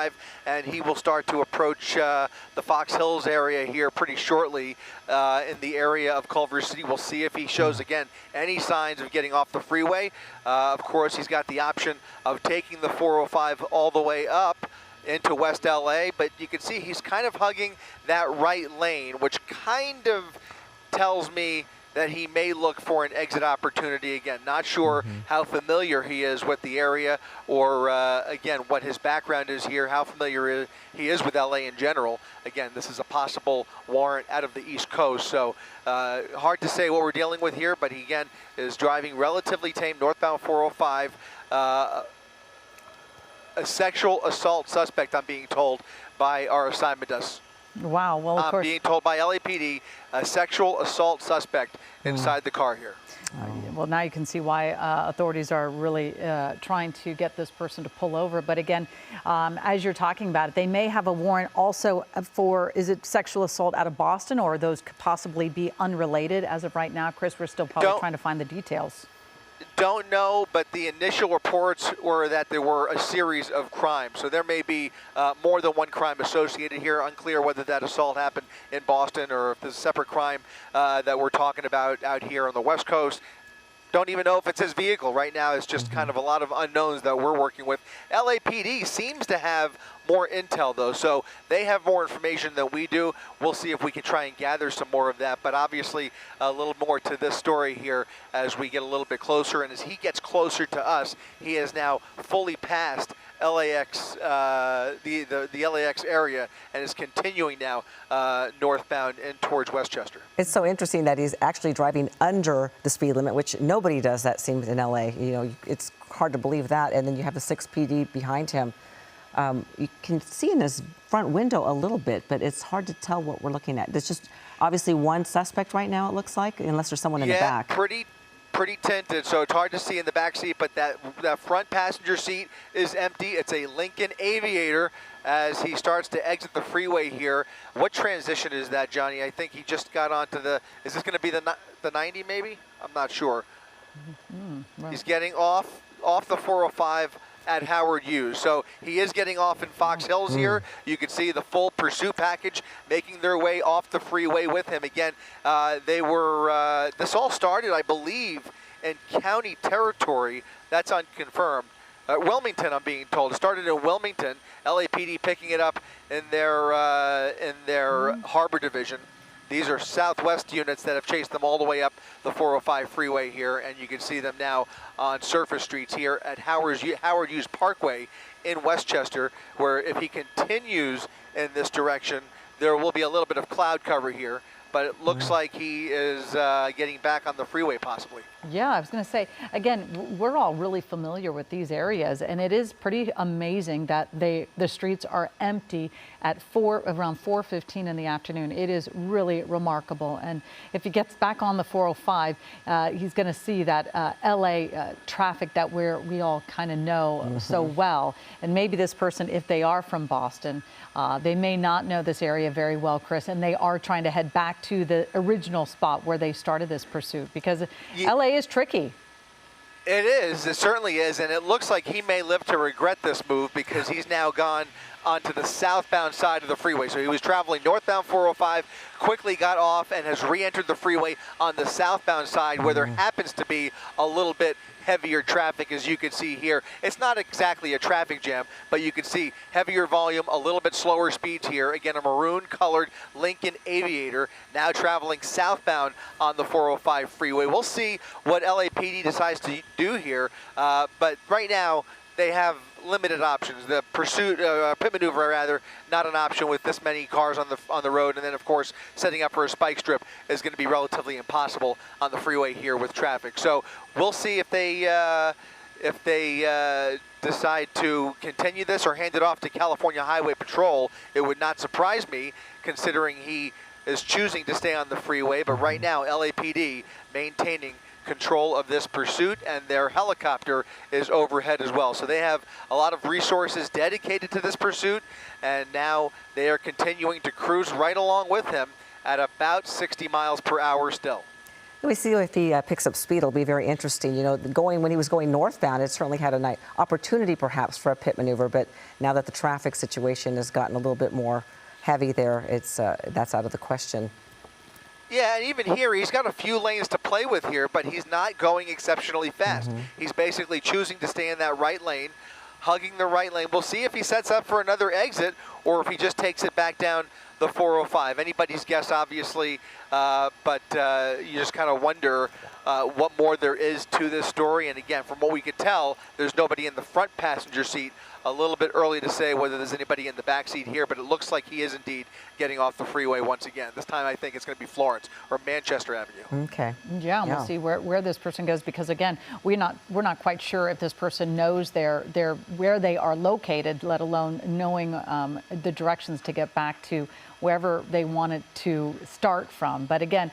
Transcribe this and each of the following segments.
405, and he will start to approach the Fox Hills area here pretty shortly in the area of Culver City. We'll see if he shows, again, any signs of getting off the freeway. Of course, he's got the option of taking the 405 all the way up into West LA, but you can see he's kind of hugging that right lane, which kind of tells me that he may look for an exit opportunity again. Not sure how familiar he is with the area or, again, what his background is here, how familiar he is with LA in general. Again, this is a possible warrant out of the East Coast, so hard to say what we're dealing with here, but he, again, is driving relatively tame northbound 405. A sexual assault suspect, I'm being told, by our assignment desk. Wow, well, of course. I'm being told by LAPD, a sexual assault suspect inside the car here. Well, now you can see why authorities are really trying to get this person to pull over. But again, as you're talking about it, they may have a warrant also for, is it sexual assault out of Boston, or those could possibly be unrelated as of right now? Chris, we're still probably trying to find the details. Don't know, but the initial reports were that there were a series of crimes. So there may be more than one crime associated here. Unclear whether that assault happened in Boston or if there's a separate crime that we're talking about out here on the West Coast. Don't even know if it's his vehicle. Right now, it's just kind of a lot of unknowns that we're working with. LAPD seems to have more intel, though, so they have more information than we do. We'll see if we can try and gather some more of that, but obviously a little more to this story here as we get a little bit closer, and as he gets closer to us, he has now fully passed LAX, the LAX area, and is continuing now northbound and towards Westchester. It's so interesting that he's actually driving under the speed limit, which nobody does, that seems, in LA. You know, it's hard to believe that, and then you have the 6 PD behind him. You can see in his front window a little bit, but it's hard to tell what we're looking at. There's just obviously one suspect right now, it looks like, unless there's someone in the back. Yeah, pretty tinted, so it's hard to see in the back seat, but that front passenger seat is empty. It's a Lincoln Aviator as he starts to exit the freeway here. What transition is that, Johnny? I think he just got onto the, is this going to be the 90 maybe? I'm not sure. Right. He's getting off the 405 at Howard Hughes. So he is getting off in Fox Hills here. You can see the full pursuit package making their way off the freeway with him. Again, they were, this all started, I believe, in county territory. That's unconfirmed. Wilmington, I'm being told. It started in Wilmington. LAPD picking it up in their Harbor Division. These are Southwest units that have chased them all the way up the 405 freeway here, and you can see them now on surface streets here at Howard Hughes Parkway in Westchester, where if he continues in this direction, there will be a little bit of cloud cover here, but it looks like he is getting back on the freeway possibly. Yeah, I was going to say, again, we're all really familiar with these areas, and it is pretty amazing that the streets are empty at around 4:15 in the afternoon. It is really remarkable. And if he gets back on the 405, he's going to see that LA traffic that we all kind of know so well. And maybe this person, if they are from Boston, they may not know this area very well, Chris, and they are trying to head back to the original spot where they started this pursuit, because LA is tricky. It is. It certainly is. And it looks like he may live to regret this move, because he's now gone onto the southbound side of the freeway. So he was traveling northbound 405, quickly got off and has re-entered the freeway on the southbound side, where there happens to be a little bit heavier traffic, as you can see here. It's not exactly a traffic jam, but you can see heavier volume, a little bit slower speeds here. Again, a maroon colored Lincoln Aviator now traveling southbound on the 405 freeway. We'll see what LAPD decides to do here, but right now they have limited options. The pursuit, pit maneuver rather, not an option with this many cars on the road, and then of course setting up for a spike strip is going to be relatively impossible on the freeway here with traffic. So we'll see if they decide to continue this or hand it off to California Highway Patrol. It would not surprise me, considering he is choosing to stay on the freeway. But right now, LAPD maintaining control of this pursuit, and their helicopter is overhead as well. So they have a lot of resources dedicated to this pursuit, and now they are continuing to cruise right along with him at about 60 miles per hour still. We see if he picks up speed, it'll be very interesting. You know, when he was going northbound, it certainly had a nice opportunity perhaps for a pit maneuver, but now that the traffic situation has gotten a little bit more heavy there, that's out of the question. Yeah, and even here, he's got a few lanes to play with here, but he's not going exceptionally fast. He's basically choosing to stay in that right lane, hugging the right lane. We'll see if he sets up for another exit or if he just takes it back down the 405. Anybody's guess, obviously, but you just kind of wonder what more there is to this story. And again, from what we could tell, there's nobody in the front passenger seat. A little bit early to say whether there's anybody in the back seat here, but it looks like he is indeed getting off the freeway once again. This time I think it's going to be Florence or Manchester Avenue. Okay. Yeah, we'll see where this person goes, because again, we're not quite sure if this person knows where they are located, let alone knowing the directions to get back to wherever they wanted to start from. But again,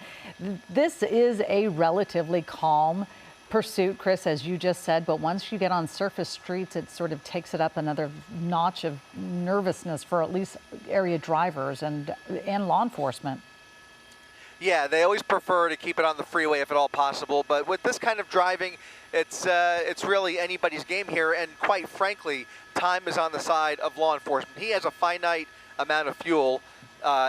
this is a relatively calm pursuit, Chris, as you just said, but once you get on surface streets, it sort of takes it up another notch of nervousness for at least area drivers and law enforcement. Yeah, they always prefer to keep it on the freeway if at all possible, but with this kind of driving, it's really anybody's game here, and quite frankly, time is on the side of law enforcement. He has a finite amount of fuel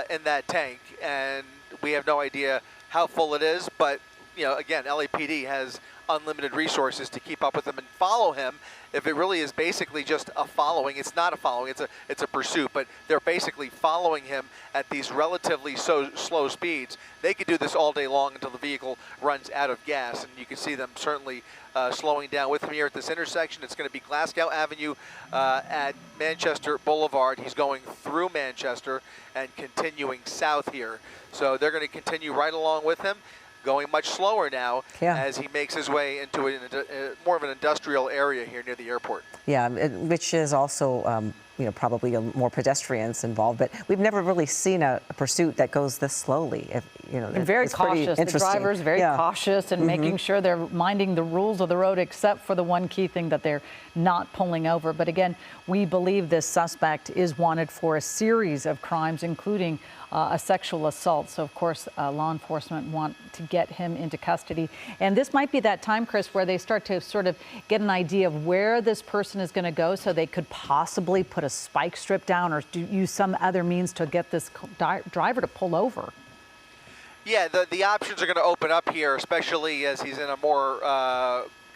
in that tank, and we have no idea how full it is, but you know, again, LAPD has unlimited resources to keep up with him and follow him. If it really is basically just a following, it's not a following, it's a pursuit, but they're basically following him at these relatively slow speeds. They could do this all day long until the vehicle runs out of gas, and you can see them certainly slowing down with him here at this intersection. It's going to be Glasgow Avenue at Manchester Boulevard. He's going through Manchester and continuing south here. So they're going to continue right along with him, going much slower now as he makes his way into more of an industrial area here near the airport. Yeah, which is also, you know, probably more pedestrians involved, but we've never really seen a pursuit that goes this slowly. You know, and very cautious. The driver's very cautious and making sure they're minding the rules of the road, except for the one key thing that they're not pulling over. But again, we believe this suspect is wanted for a series of crimes, including a sexual assault. So, of course, law enforcement want to get him into custody. And this might be that time, Chris, where they start to sort of get an idea of where this person is going to go, so they could possibly put a spike strip down or use some other means to get this driver to pull over. Yeah, the options are going to open up here, especially as he's in a more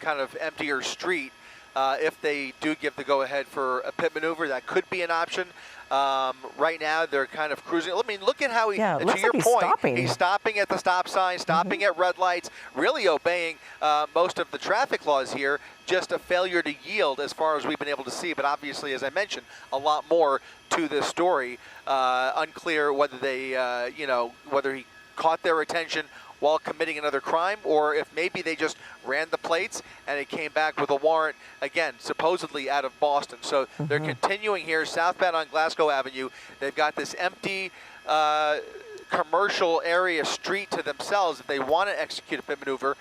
kind of emptier street. If they do give the go-ahead for a pit maneuver, that could be an option. Right now, they're kind of cruising. I mean, look at how he, to your point, he's stopping at the stop sign, stopping at red lights, really obeying most of the traffic laws here. Just a failure to yield as far as we've been able to see. But obviously, as I mentioned, a lot more to this story. Unclear whether they, whether he caught their attention while committing another crime, or if maybe they just ran the plates and it came back with a warrant, again, supposedly out of Boston. So they're continuing here southbound on Glasgow Avenue. They've got this empty commercial area street to themselves. If they want to execute a pit maneuver,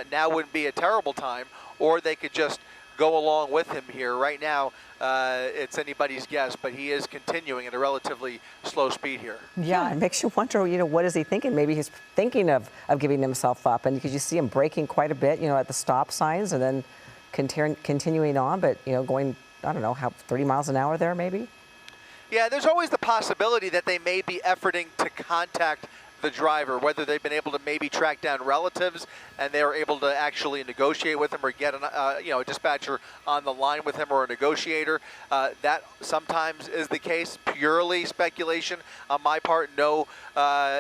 now wouldn't be a terrible time, or they could just go along with him here. Right now, it's anybody's guess, but he is continuing at a relatively slow speed here. Yeah, it makes you wonder, you know, what is he thinking? Maybe he's thinking of giving himself up, and because you see him braking quite a bit, you know, at the stop signs, and then continuing on, but, you know, going, I don't know, 30 miles an hour there, maybe? Yeah, there's always the possibility that they may be efforting to contact the driver, whether they've been able to maybe track down relatives and they were able to actually negotiate with him, or get a dispatcher on the line with him, or a negotiator. That sometimes is the case. Purely speculation on my part. No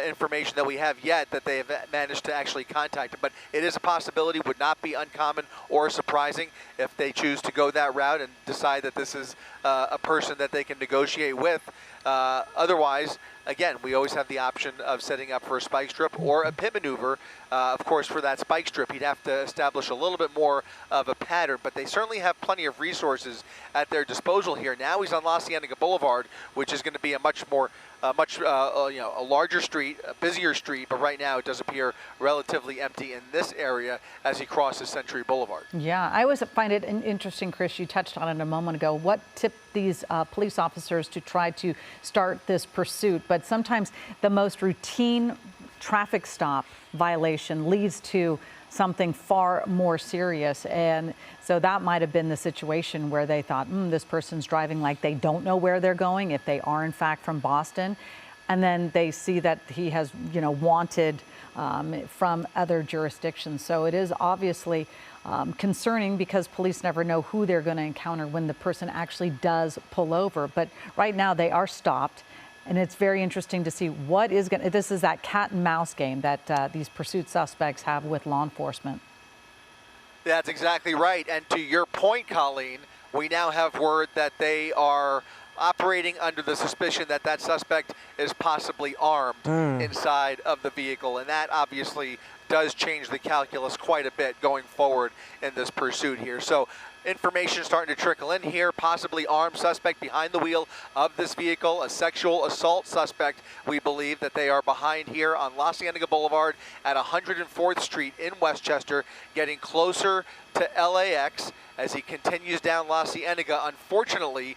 information that we have yet that they have managed to actually contact him. But it is a possibility. Would not be uncommon or surprising if they choose to go that route and decide that this is a person that they can negotiate with. Otherwise, again, we always have the option of setting up for a spike strip or a pit maneuver. Of course, for that spike strip, he'd have to establish a little bit more of a pattern, but they certainly have plenty of resources at their disposal here. Now he's on La Cienega Boulevard, which is going to be a much more a larger street, a busier street, but right now it does appear relatively empty in this area as he crosses Century Boulevard. Yeah, I always find it interesting, Chris, you touched on it a moment ago, what tipped these police officers to try to start this pursuit, but sometimes the most routine traffic stop violation leads to something far more serious. And so that might have been the situation where they thought, this person's driving like they don't know where they're going, if they are in fact from Boston. And then they see that he has, wanted from other jurisdictions. So it is obviously concerning because police never know who they're going to encounter when the person actually does pull over. But right now they are stopped. And it's very interesting to see what is going to, this is that cat and mouse game that these pursuit suspects have with law enforcement. That's exactly right. And to your point, Colleen, we now have word that they are operating under the suspicion that that suspect is possibly armed inside of the vehicle. And that obviously does change the calculus quite a bit going forward in this pursuit here. So information starting to trickle in here, possibly armed suspect behind the wheel of this vehicle, a sexual assault suspect. We believe that they are behind here on La Cienega Boulevard at 104th Street in Westchester, getting closer to LAX as he continues down La Cienega. Unfortunately,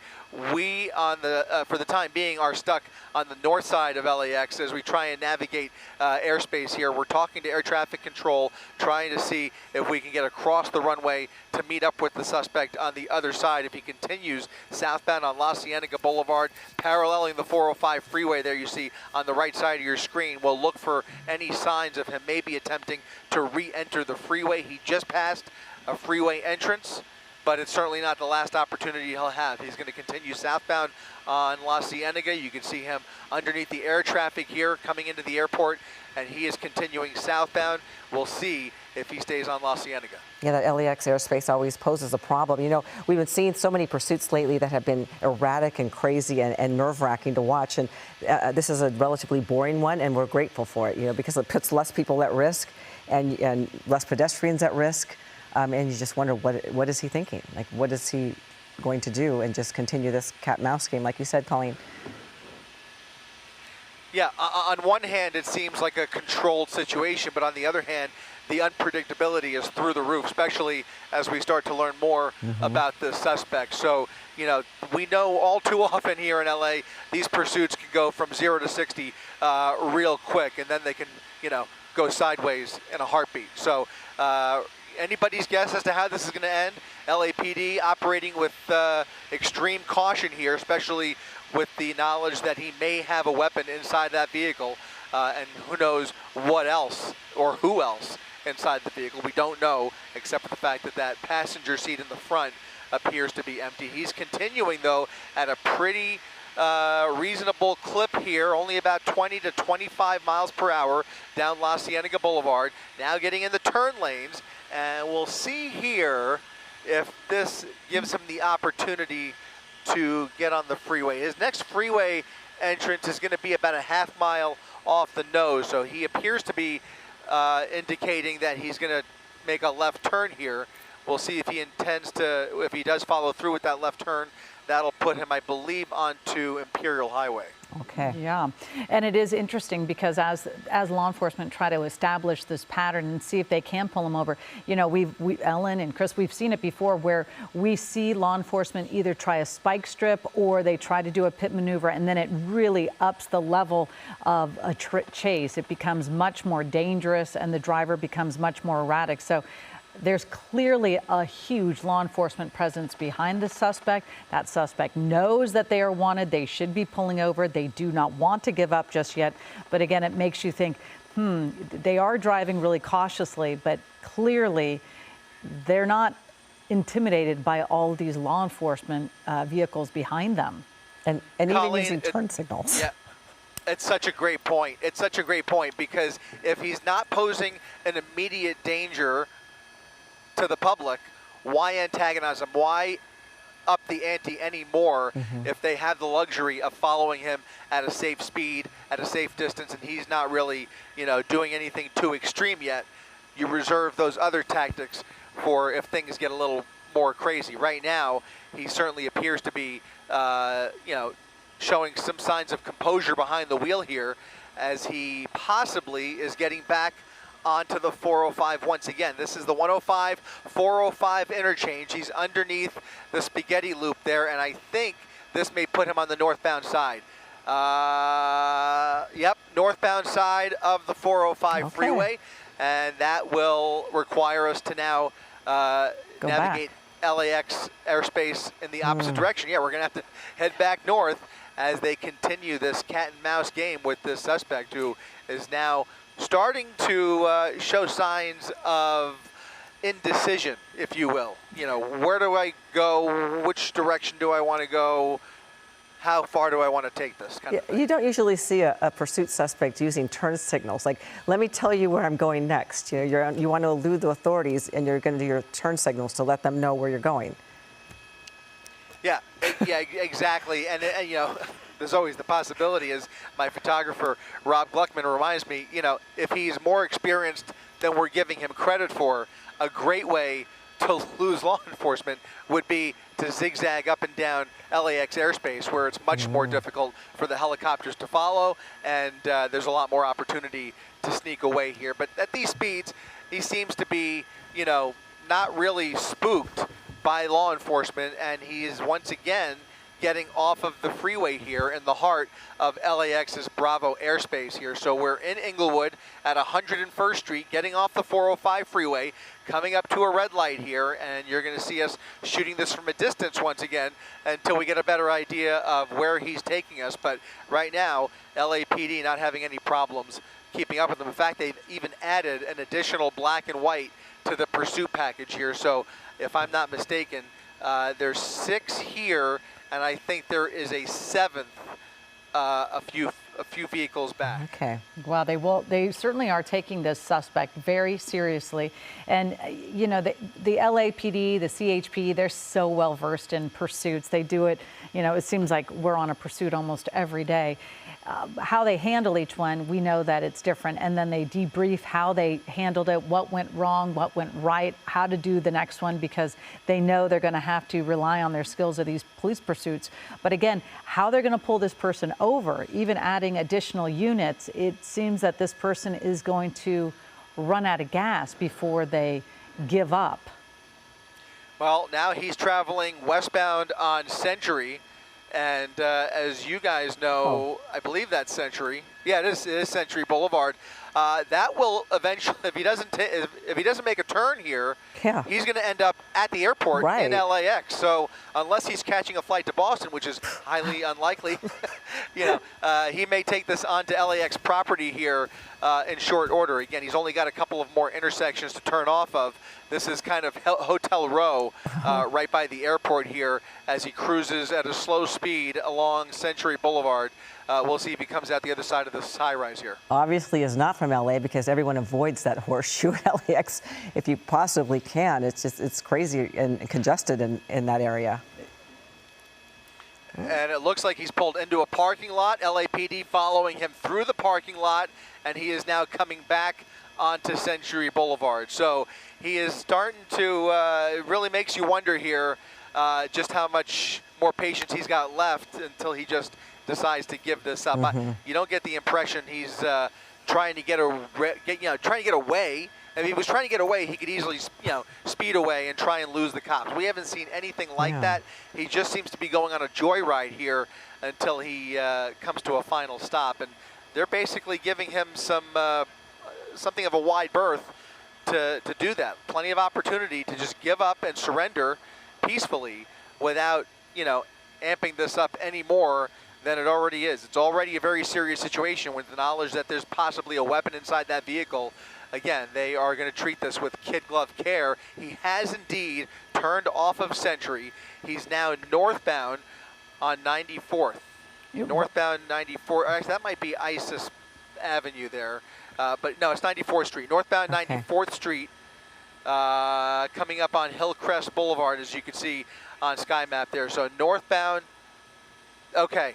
we on the for the time being are stuck on the north side of LAX as we try and navigate airspace here. We're talking to air traffic control, trying to see if we can get across the runway to meet up with the suspect on the other side. If he continues southbound on La Cienega Boulevard, paralleling the 405 freeway there you see on the right side of your screen, we'll look for any signs of him maybe attempting to re-enter the freeway. He just passed a freeway entrance, but it's certainly not the last opportunity he'll have. He's going to continue southbound on La Cienega. You can see him underneath the air traffic here coming into the airport, and he is continuing southbound. We'll see if he stays on La Cienega. Yeah, that LAX airspace always poses a problem. We've been seeing so many pursuits lately that have been erratic and crazy and nerve-wracking to watch, and this is a relatively boring one, and we're grateful for it, because it puts less people at risk and less pedestrians at risk. And you just wonder, what is he thinking? Like, what is he going to do and just continue this cat-mouse game, like you said, Colleen? Yeah, on one hand, it seems like a controlled situation, but on the other hand, the unpredictability is through the roof, especially as we start to learn more about the suspect. So, we know all too often here in LA, these pursuits can go from 0 to 60 real quick, and then they can, go sideways in a heartbeat. So, anybody's guess as to how this is going to end. LAPD operating with extreme caution here, especially with the knowledge that he may have a weapon inside that vehicle, and who knows what else or who else inside the vehicle. We don't know, except for the fact that that passenger seat in the front appears to be empty. He's continuing, though, at a pretty reasonable clip here, only about 20 to 25 miles per hour down La Cienega Boulevard, now getting in the turn lanes. And we'll see here if this gives him the opportunity to get on the freeway. His next freeway entrance is going to be about a half mile off the nose, so he appears to be indicating that he's going to make a left turn here. We'll see if he intends to, if he does follow through with that left turn. That'll put him, I believe, onto Imperial Highway. Okay. Yeah. And it is interesting because as law enforcement try to establish this pattern and see if they can pull him over, Ellen and Chris, we've seen it before where we see law enforcement either try a spike strip or they try to do a pit maneuver, and then it really ups the level of a chase. It becomes much more dangerous and the driver becomes much more erratic. So there's clearly a huge law enforcement presence behind the suspect. That suspect knows that they are wanted. They should be pulling over. They do not want to give up just yet. But again, it makes you think, they are driving really cautiously, but clearly they're not intimidated by all of these law enforcement vehicles behind them. And Colleen, even using turn signals. Yeah. It's such a great point. It's such a great point because if he's not posing an immediate danger to the public, why antagonize him? Why up the ante anymore if they have the luxury of following him at a safe speed, at a safe distance, and he's not really, doing anything too extreme yet? You reserve those other tactics for if things get a little more crazy. Right now, he certainly appears to be, showing some signs of composure behind the wheel here as he possibly is getting back onto the 405 once again. This is the 105-405 interchange. He's underneath the spaghetti loop there, and I think this may put him on the northbound side. Yep, northbound side of the 405 Okay. freeway, and that will require us to now Go navigate LAX airspace in the opposite direction. Yeah, we're going to have to head back north as they continue this cat and mouse game with this suspect who is now starting to show signs of indecision, if you will. You know, where do I go? Which direction do I want to go? How far do I want to take this kind of thing? You don't usually see a pursuit suspect using turn signals. Like, let me tell you where I'm going next. You know, you want to elude the authorities, and you're going to do your turn signals to let them know where you're going. Yeah, yeah, exactly. And you know, there's always the possibility, as my photographer Rob Gluckman reminds me, you know, if he's more experienced than we're giving him credit for, a great way to lose law enforcement would be to zigzag up and down LAX airspace, where it's much more difficult for the helicopters to follow, and there's a lot more opportunity to sneak away here. But at these speeds, he seems to be, you know, not really spooked by law enforcement, and he is once again getting off of the freeway here in the heart of LAX's Bravo airspace here. So we're in Inglewood at 101st Street, getting off the 405 freeway, coming up to a red light here, and you're going to see us shooting this from a distance once again until we get a better idea of where he's taking us. But right now, LAPD not having any problems keeping up with them. In fact, they've even added an additional black and white to the pursuit package here. So if I'm not mistaken, there's 6 here, and I think there is a 7th a few vehicles back. Okay. Well, they certainly are taking this suspect very seriously. And, you know, the LAPD, the CHP, they're so well versed in pursuits. They do it, you know, it seems like we're on a pursuit almost every day. How they handle each one, we know that it's different. And then they debrief how they handled it, what went wrong, what went right, how to do the next one, because they know they're going to have to rely on their skills of these police pursuits. But again, how they're going to pull this person over, even adding additional units, it seems that this person is going to run out of gas before they give up. Well, now he's traveling westbound on Century. And as you guys know, I believe that's Century. Yeah, it is Century Boulevard. That will eventually, if he doesn't make a turn here, Yeah. he's going to end up at the airport in LAX. So unless he's catching a flight to Boston, which is highly unlikely, you know, he may take this onto LAX property here in short order. Again, he's only got a couple of more intersections to turn off of. This is kind of Hotel Row right by the airport here as he cruises at a slow speed along Century Boulevard. We'll see if he comes out the other side of this high-rise here. Obviously is not from LA, because everyone avoids that horseshoe at LAX if you possibly can. It's just, it's crazy and congested in that area. And it looks like he's pulled into a parking lot. LAPD following him through the parking lot, and he is now coming back onto Century Boulevard. So he is starting to, it really makes you wonder here just how much more patience he's got left until he just decides to give this up. You don't get the impression he's trying to get away. If he was trying to get away, he could easily, you know, speed away and try and lose the cops. We haven't seen anything like that. He just seems to be going on a joyride here until he comes to a final stop. And they're basically giving him some something of a wide berth to do that. Plenty of opportunity to just give up and surrender peacefully without, you know, amping this up any more than it already is. It's already a very serious situation with the knowledge that there's possibly a weapon inside that vehicle. Again, they are going to treat this with kid glove care. He has indeed turned off of Century. He's now northbound on 94th. Northbound 94th. Actually, that might be Isis Avenue there. But no, it's 94th Street. Northbound 94th Street, coming up on Hillcrest Boulevard, as you can see on Sky Map there. So northbound, okay.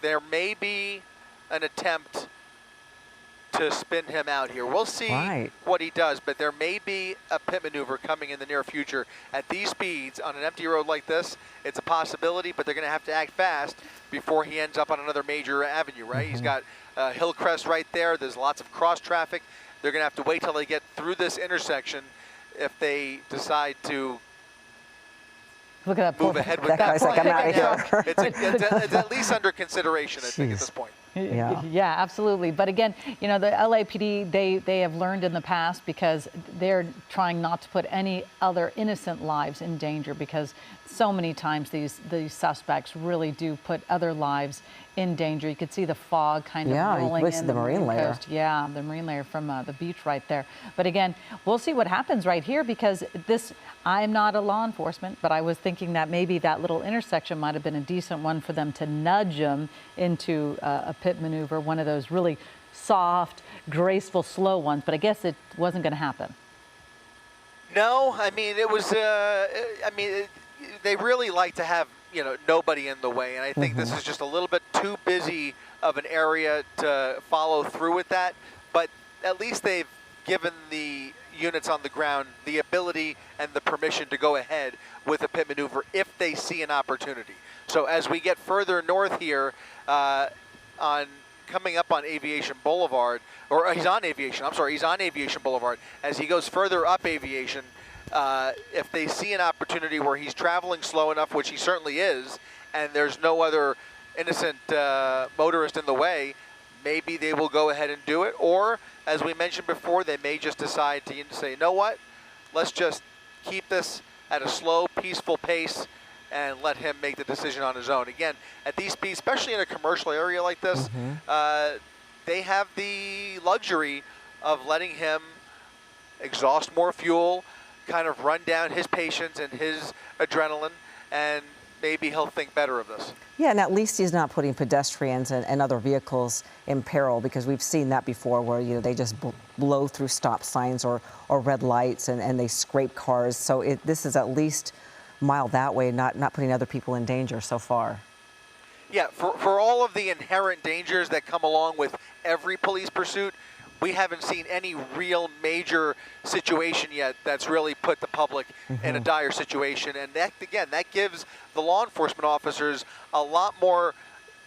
There may be an attempt to spin him out here. We'll see what he does, but there may be a pit maneuver coming in the near future. At these speeds, on an empty road like this, it's a possibility, but they're going to have to act fast before he ends up on another major avenue, right? He's got Hillcrest right there. There's lots of cross traffic. They're going to have to wait till they get through this intersection if they decide to Look at that poor move ahead with That guy's like, I'm outta here. It's at least under consideration, I think, at this point. Yeah. Yeah, absolutely. But again, you know, the LAPD, they have learned in the past, because they're trying not to put any other innocent lives in danger, because so many times these suspects really do put other lives in danger. You could see the fog kind of rolling in the marine layer. coast. Yeah, the marine layer from the beach right there. But again, we'll see what happens right here, because I'm not a law enforcement, but I was thinking that maybe that little intersection might have been a decent one for them to nudge them into a pit maneuver, one of those really soft, graceful, slow ones. But I guess it wasn't going to happen. No, I mean, it was, they really like to have, nobody in the way. And I think this is just a little bit too busy of an area to follow through with that. But at least they've given the units on the ground the ability and the permission to go ahead with a pit maneuver if they see an opportunity. So as we get further north here, coming up on Aviation Boulevard, or he's on Aviation Boulevard. As he goes further up Aviation, if they see an opportunity where he's traveling slow enough, which he certainly is, and there's no other innocent motorist in the way, maybe they will go ahead and do it. Or, as we mentioned before, they may just decide to say, you know what, let's just keep this at a slow, peaceful pace and let him make the decision on his own. Again, at these speeds, especially in a commercial area like this, they have the luxury of letting him exhaust more fuel, kind of run down his patience and his adrenaline, and maybe he'll think better of this. Yeah, and at least he's not putting pedestrians and other vehicles in peril, because we've seen that before, where they just blow through stop signs or red lights, and they scrape cars. So this is at least mild that way, not putting other people in danger so far. Yeah, for all of the inherent dangers that come along with every police pursuit, we haven't seen any real major situation yet that's really put the public in a dire situation. And that, again, that gives the law enforcement officers a lot more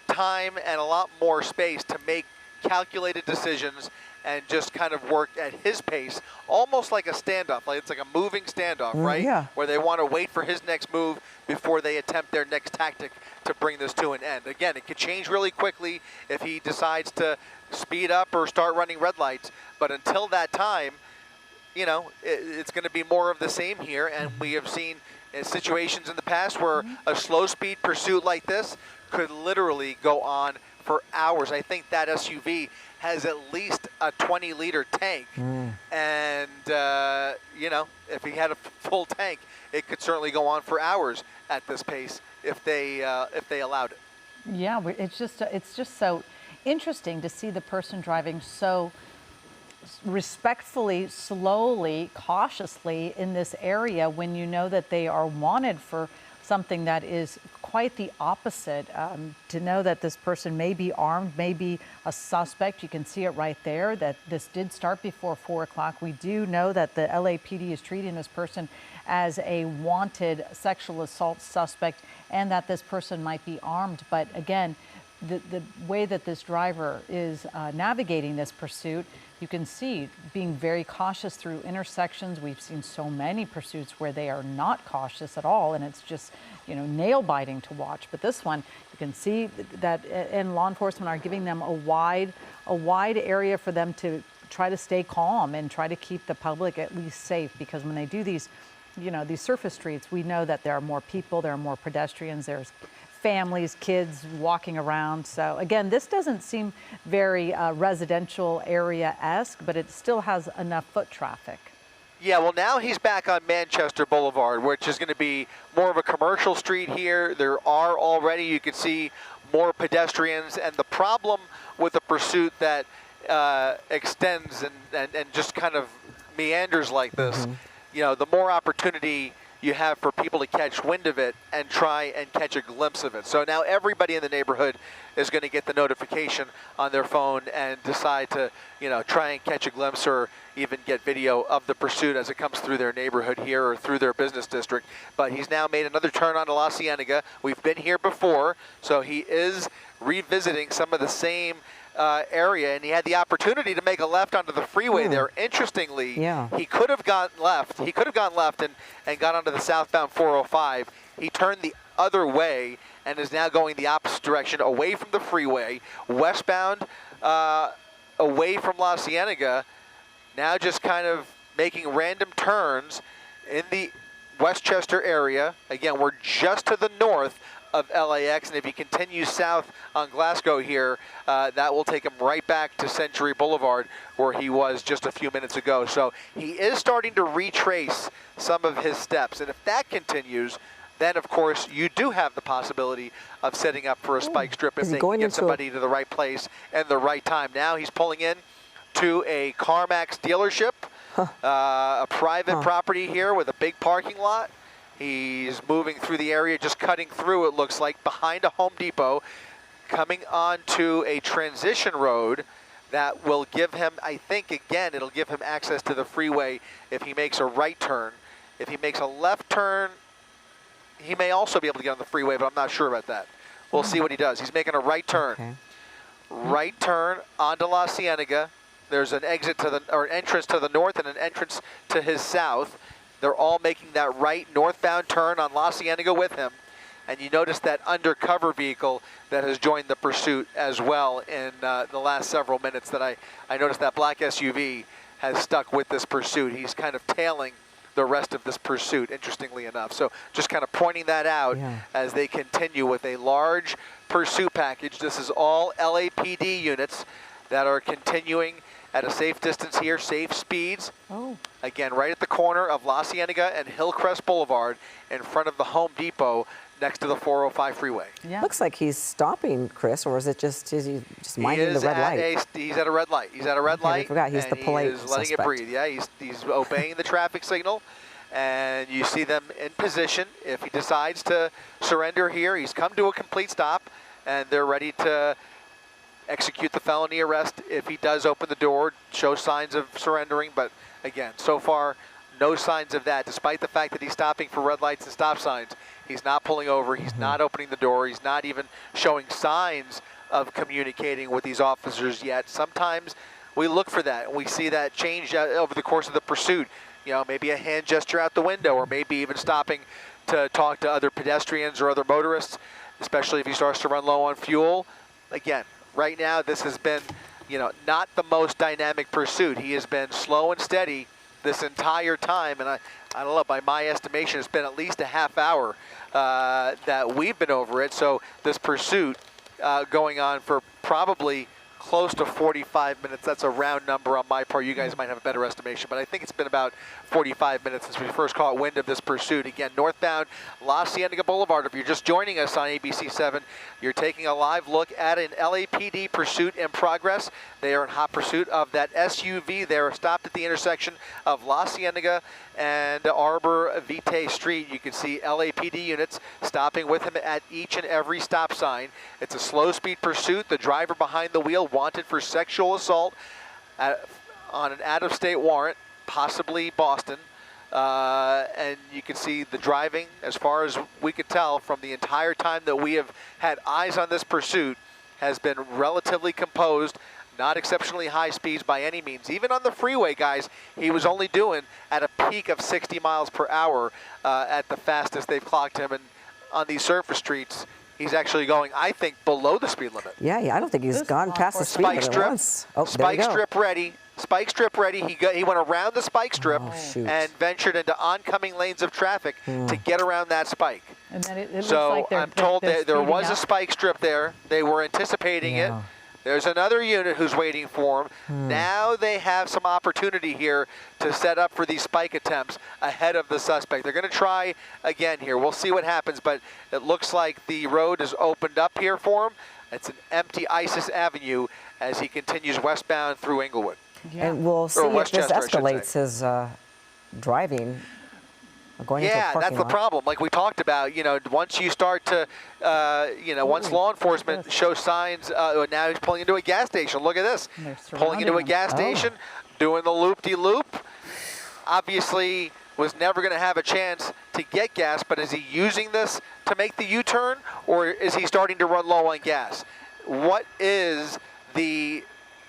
time and a lot more space to make calculated decisions and just kind of work at his pace, almost like a standoff. Like it's like a moving standoff, right? Yeah. Where they want to wait for his next move before they attempt their next tactic to bring this to an end. Again, it could change really quickly if he decides to speed up or start running red lights. But until that time, it's going to be more of the same here. And we have seen situations in the past where a slow speed pursuit like this could literally go on for hours. I think that SUV has at least a 20-liter tank, and if he had a full tank, it could certainly go on for hours at this pace if they allowed it. Yeah, it's just so interesting to see the person driving so respectfully, slowly, cautiously in this area, when you know that they are wanted for something that is quite the opposite. To know that this person may be armed, may be a suspect. You can see it right there that this did start before 4 o'clock. We do know that the LAPD is treating this person as a wanted sexual assault suspect, and that this person might be armed. But again, the way that this driver is navigating this pursuit, you can see being very cautious through intersections. We've seen so many pursuits where they are not cautious at all, and it's just, nail biting to watch. But this one, you can see that, and law enforcement are giving them a wide area for them to try to stay calm and try to keep the public at least safe. Because when they do these, these surface streets, we know that there are more people, there are more pedestrians, there's families, kids walking around. So again, this doesn't seem very residential area-esque, but it still has enough foot traffic. Yeah, well, now he's back on Manchester Boulevard, which is going to be more of a commercial street here. There are already, you can see, more pedestrians. And the problem with a pursuit that extends and just kind of meanders like this, the more opportunity you have for people to catch wind of it and try and catch a glimpse of it. So now everybody in the neighborhood is going to get the notification on their phone and decide to, try and catch a glimpse or even get video of the pursuit as it comes through their neighborhood here or through their business district. But he's now made another turn onto La Cienega. We've been here before, so he is revisiting some of the same area, and he had the opportunity to make a left onto the freeway there. Interestingly, he could have gone left. He could have gone left and got onto the southbound 405. He turned the other way and is now going the opposite direction, away from the freeway, westbound, away from La Cienega, now just kind of making random turns in the Westchester area. Again, we're just to the north of LAX, and if he continues south on Glasgow here, that will take him right back to Century Boulevard, where he was just a few minutes ago. So he is starting to retrace some of his steps, and if that continues, then of course you do have the possibility of setting up for a spike strip if they can get somebody to the right place and the right time. Now he's pulling in to a CarMax dealership, a private property here with a big parking lot. He's moving through the area, just cutting through, it looks like, behind a Home Depot, coming onto a transition road that will give him, I think, again, it'll give him access to the freeway if he makes a right turn. If he makes a left turn, he may also be able to get on the freeway, but I'm not sure about that. We'll see what he does. He's making a right turn. Okay. Right turn onto La Cienega. There's an exit to the, or an entrance to the north and an entrance to his south. They're all making that right northbound turn on La Cienega with him. And you notice that undercover vehicle that has joined the pursuit as well in the last several minutes that I noticed that black SUV has stuck with this pursuit. He's kind of tailing the rest of this pursuit, interestingly enough. So just kind of pointing that out as they continue with a large pursuit package. This is all LAPD units that are continuing at a safe distance here, safe speeds. Again, right at the corner of La Cienega and Hillcrest Boulevard in front of the Home Depot next to the 405 freeway. Looks like he's stopping, Chris, or is it just, is he just minding the red light? He's at a red light. He's at a red light. I forgot, he's the polite He's letting suspect. it breathe. Yeah, he's obeying the traffic signal. And you see them in position. If he decides to surrender here, he's come to a complete stop, and they're ready to execute the felony arrest if he does open the door, show signs of surrendering. But again, so far, no signs of that, despite the fact that he's stopping for red lights and stop signs. He's not pulling over, he's not opening the door, he's not even showing signs of communicating with these officers yet. Sometimes we look for that, and we see that change over the course of the pursuit. You know, maybe a hand gesture out the window, or maybe even stopping to talk to other pedestrians or other motorists, especially if he starts to run low on fuel. Again, right now, this has been, you know, not the most dynamic pursuit. He has been slow and steady this entire time, and I don't know, by my estimation, it's been at least a half hour that we've been over it. So this pursuit going on for probably close to 45 minutes. That's a round number on my part. You guys might have a better estimation, but I think it's been about 45 minutes since we first caught wind of this pursuit. Again, northbound La Cienega Boulevard. If you're just joining us on ABC7, you're taking a live look at an LAPD pursuit in progress. They are in hot pursuit of that SUV. They're stopped at the intersection of La Cienega and Arbor Vitae Street. You can see LAPD units stopping with him at each and every stop sign. It's a slow speed pursuit. The driver behind the wheel wanted for sexual assault on an out-of-state warrant, possibly Boston. And you can see the driving, as far as we could tell from the entire time that we have had eyes on this pursuit, has been relatively composed, not exceptionally high speeds by any means. Even on the freeway, guys, he was only doing at a peak of 60 miles per hour at the fastest they've clocked him. And on these surface streets, he's actually going, I think, below the speed limit. Yeah, I don't think he's gone past the speed limit once. Oh, spike strip ready. Spike strip ready. He went around the spike strip and ventured into oncoming lanes of traffic to get around that spike. And then it looks So like I'm told that there was a spike strip there. They were anticipating it. There's another unit who's waiting for him. Now they have some opportunity here to set up for these spike attempts ahead of the suspect. They're going to try again here. We'll see what happens, but it looks like the road is opened up here for him. It's an empty ISIS Avenue as he continues westbound through Inglewood. And we'll see if this Westchester, I should escalates say. his driving. Going into a Yeah, parking that's the lot. problem. Like we talked about, you know, once you start to, once law enforcement shows signs, now he's pulling into a gas station. Look at this. Pulling into a gas station, doing the loop-de-loop. Obviously was never going to have a chance to get gas, but is he using this to make the U-turn, or is he starting to run low on gas? What is the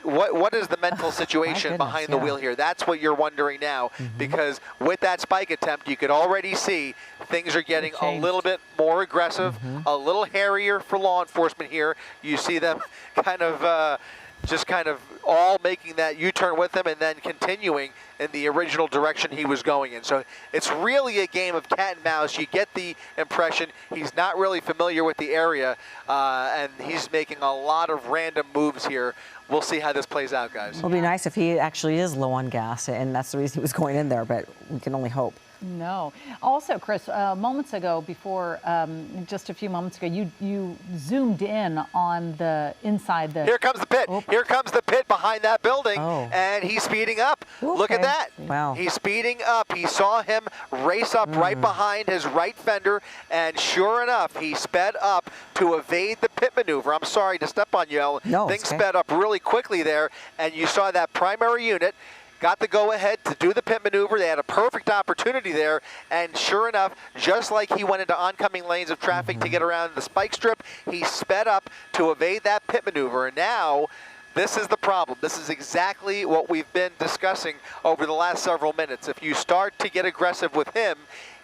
what is the mental situation goodness, behind the yeah. wheel here? That's what you're wondering now, because with that spike attempt, you could already see things are getting a changed. little bit more aggressive, a little hairier for law enforcement here. You see them kind of just kind of all making that U-turn with him and then continuing in the original direction he was going in. So it's really a game of cat and mouse. You get the impression he's not really familiar with the area, and he's making a lot of random moves here. We'll see how this plays out, guys. It'll be nice if he actually is low on gas, and that's the reason he was going in there, but we can only hope. No. Also, Chris, moments ago, just a few moments ago, you zoomed in on the inside the. Here comes the pit. Oh. Here comes the pit behind that building, Oh. and he's speeding up. Look at Okay. that. Wow. He's speeding up. He saw him race up right behind his right fender, and sure enough, he sped up to evade the pit maneuver. I'm sorry to step on you, Ellen. No, Things it's okay. sped up really quickly there, and you saw that primary unit got the go-ahead to do the pit maneuver. They had a perfect opportunity there, and sure enough, just like he went into oncoming lanes of traffic to get around the spike strip, he sped up to evade that pit maneuver. And now, this is the problem. This is exactly what we've been discussing over the last several minutes. If you start to get aggressive with him,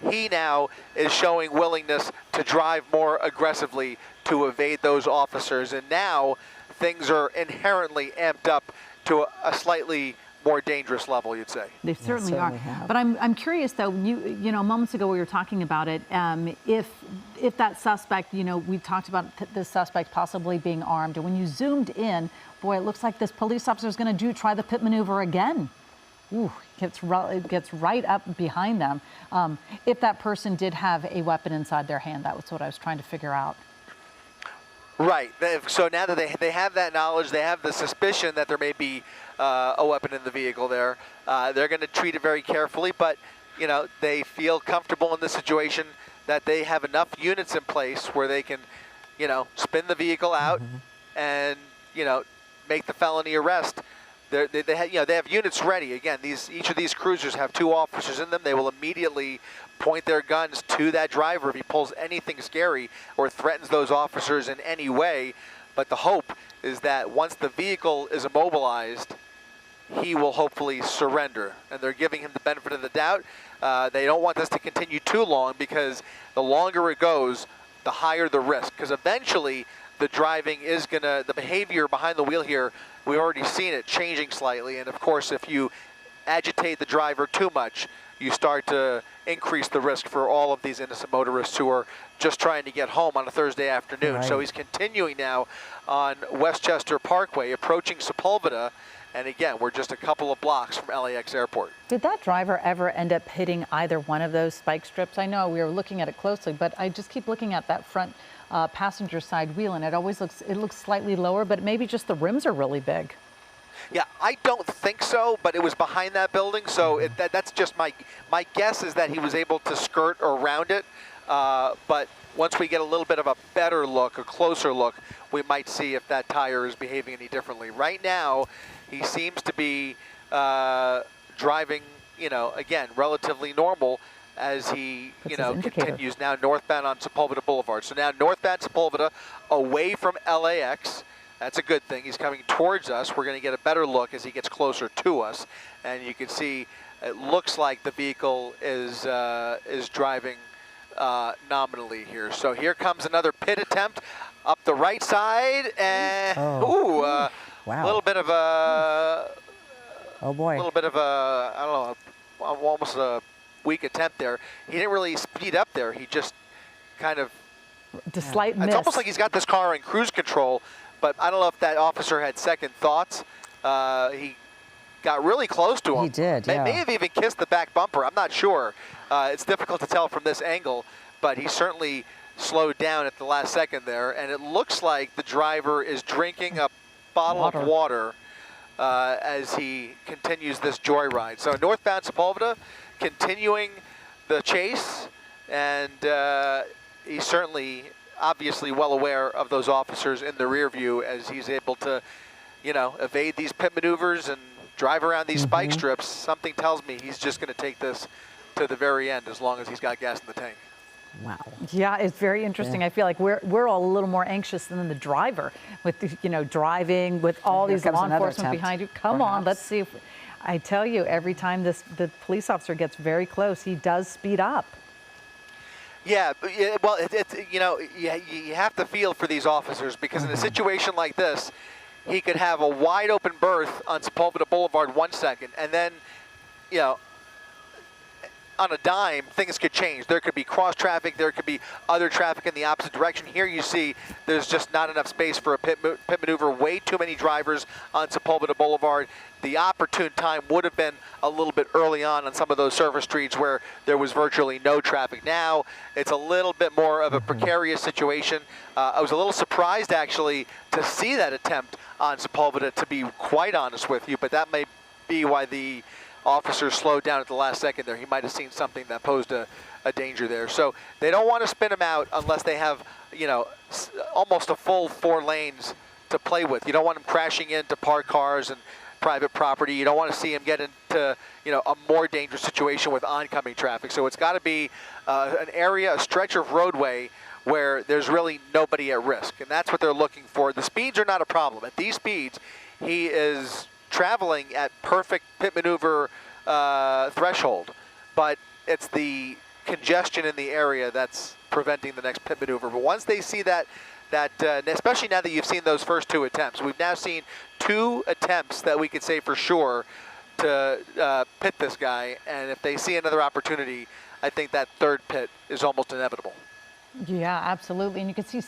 he now is showing willingness to drive more aggressively to evade those officers. And now, things are inherently amped up to a slightly more dangerous level, you'd say. They certainly certainly are. have. But I'm curious though. You know, moments ago we were talking about it. If that suspect, you know, we talked about the suspect possibly being armed, and when you zoomed in, boy, it looks like this police officer is going to try the pit maneuver again. Ooh, it gets right up behind them. If that person did have a weapon inside their hand, that was what I was trying to figure out. Right. So now that they have that knowledge, they have the suspicion that there may be a weapon in the vehicle there. They're going to treat it very carefully, but you know, they feel comfortable in the situation that they have enough units in place where they can, you know, spin the vehicle out and, you know, make the felony arrest. They have units ready. Again, each of these cruisers have 2 officers in them. They will immediately point their guns to that driver if he pulls anything scary or threatens those officers in any way. But the hope is that once the vehicle is immobilized, he will hopefully surrender. And they're giving him the benefit of the doubt. They don't want this to continue too long, because the longer it goes, the higher the risk. Because eventually the driving is the behavior behind the wheel here, we've already seen it changing slightly. And of course, if you agitate the driver too much, you start to increase the risk for all of these innocent motorists who are just trying to get home on a Thursday afternoon. Right. So he's continuing now on Westchester Parkway, approaching Sepulveda. And again, we're just a couple of blocks from LAX Airport. Did that driver ever end up hitting either one of those spike strips? I know we were looking at it closely, but I just keep looking at that front passenger side wheel, and it looks slightly lower, but maybe just the rims are really big. Yeah, I don't think so, but it was behind that building, so that's just my guess is that he was able to skirt around it. But once we get a little bit of a better look, a closer look, we might see if that tire is behaving any differently. Right now, he seems to be driving, you know, again, relatively normal as he, you know, continues now northbound on Sepulveda Boulevard. So now northbound Sepulveda, away from LAX. That's a good thing. He's coming towards us. We're going to get a better look as he gets closer to us, and you can see it looks like the vehicle is driving nominally here. So here comes another pit attempt up the right side, and wow, a little bit of a oh boy, a little bit of a, I don't know, almost a weak attempt there. He didn't really speed up there. He just kind of slight miss. It's almost like he's got this car in cruise control. But I don't know if that officer had second thoughts. He got really close to him. He did, May have even kissed the back bumper. I'm not sure. It's difficult to tell from this angle, but he certainly slowed down at the last second there. And it looks like the driver is drinking a bottle of water as he continues this joyride. So northbound Sepulveda, continuing the chase, and he's certainly obviously well aware of those officers in the rear view as he's able to, you know, evade these pit maneuvers and drive around these spike strips. Something tells me he's just going to take this to the very end as long as he's got gas in the tank. Wow. Yeah, it's very interesting. Yeah. I feel like we're all a little more anxious than the driver with driving with all Here these comes law another enforcement attempt, behind you. Come on, let's perhaps. see if I tell you every time the police officer gets very close, he does speed up. Yeah, well, you have to feel for these officers because in a situation like this, he could have a wide open berth on Sepulveda Boulevard 1 second, and then, on a dime, things could change. There could be cross traffic, there could be other traffic in the opposite direction. Here you see there's just not enough space for a pit maneuver, way too many drivers on Sepulveda Boulevard. The opportune time would have been a little bit early on some of those surface streets where there was virtually no traffic. Now it's a little bit more of a precarious situation. I was a little surprised actually to see that attempt on Sepulveda, to be quite honest with you, but that may be why the officer slowed down at the last second there. He might have seen something that posed a danger there. So they don't want to spin him out unless they have, almost a full 4 lanes to play with. You don't want him crashing into parked cars and private property. You don't want to see him get into, a more dangerous situation with oncoming traffic. So it's got to be an area, a stretch of roadway where there's really nobody at risk. And that's what they're looking for. The speeds are not a problem. At these speeds, he is traveling at perfect pit maneuver threshold, but it's the congestion in the area that's preventing the next pit maneuver. But once they see that, especially now that you've seen those first 2 attempts, we've now seen 2 attempts that we could say for sure to pit this guy, and if they see another opportunity, I think that 3rd pit is almost inevitable. Yeah, absolutely, and you can see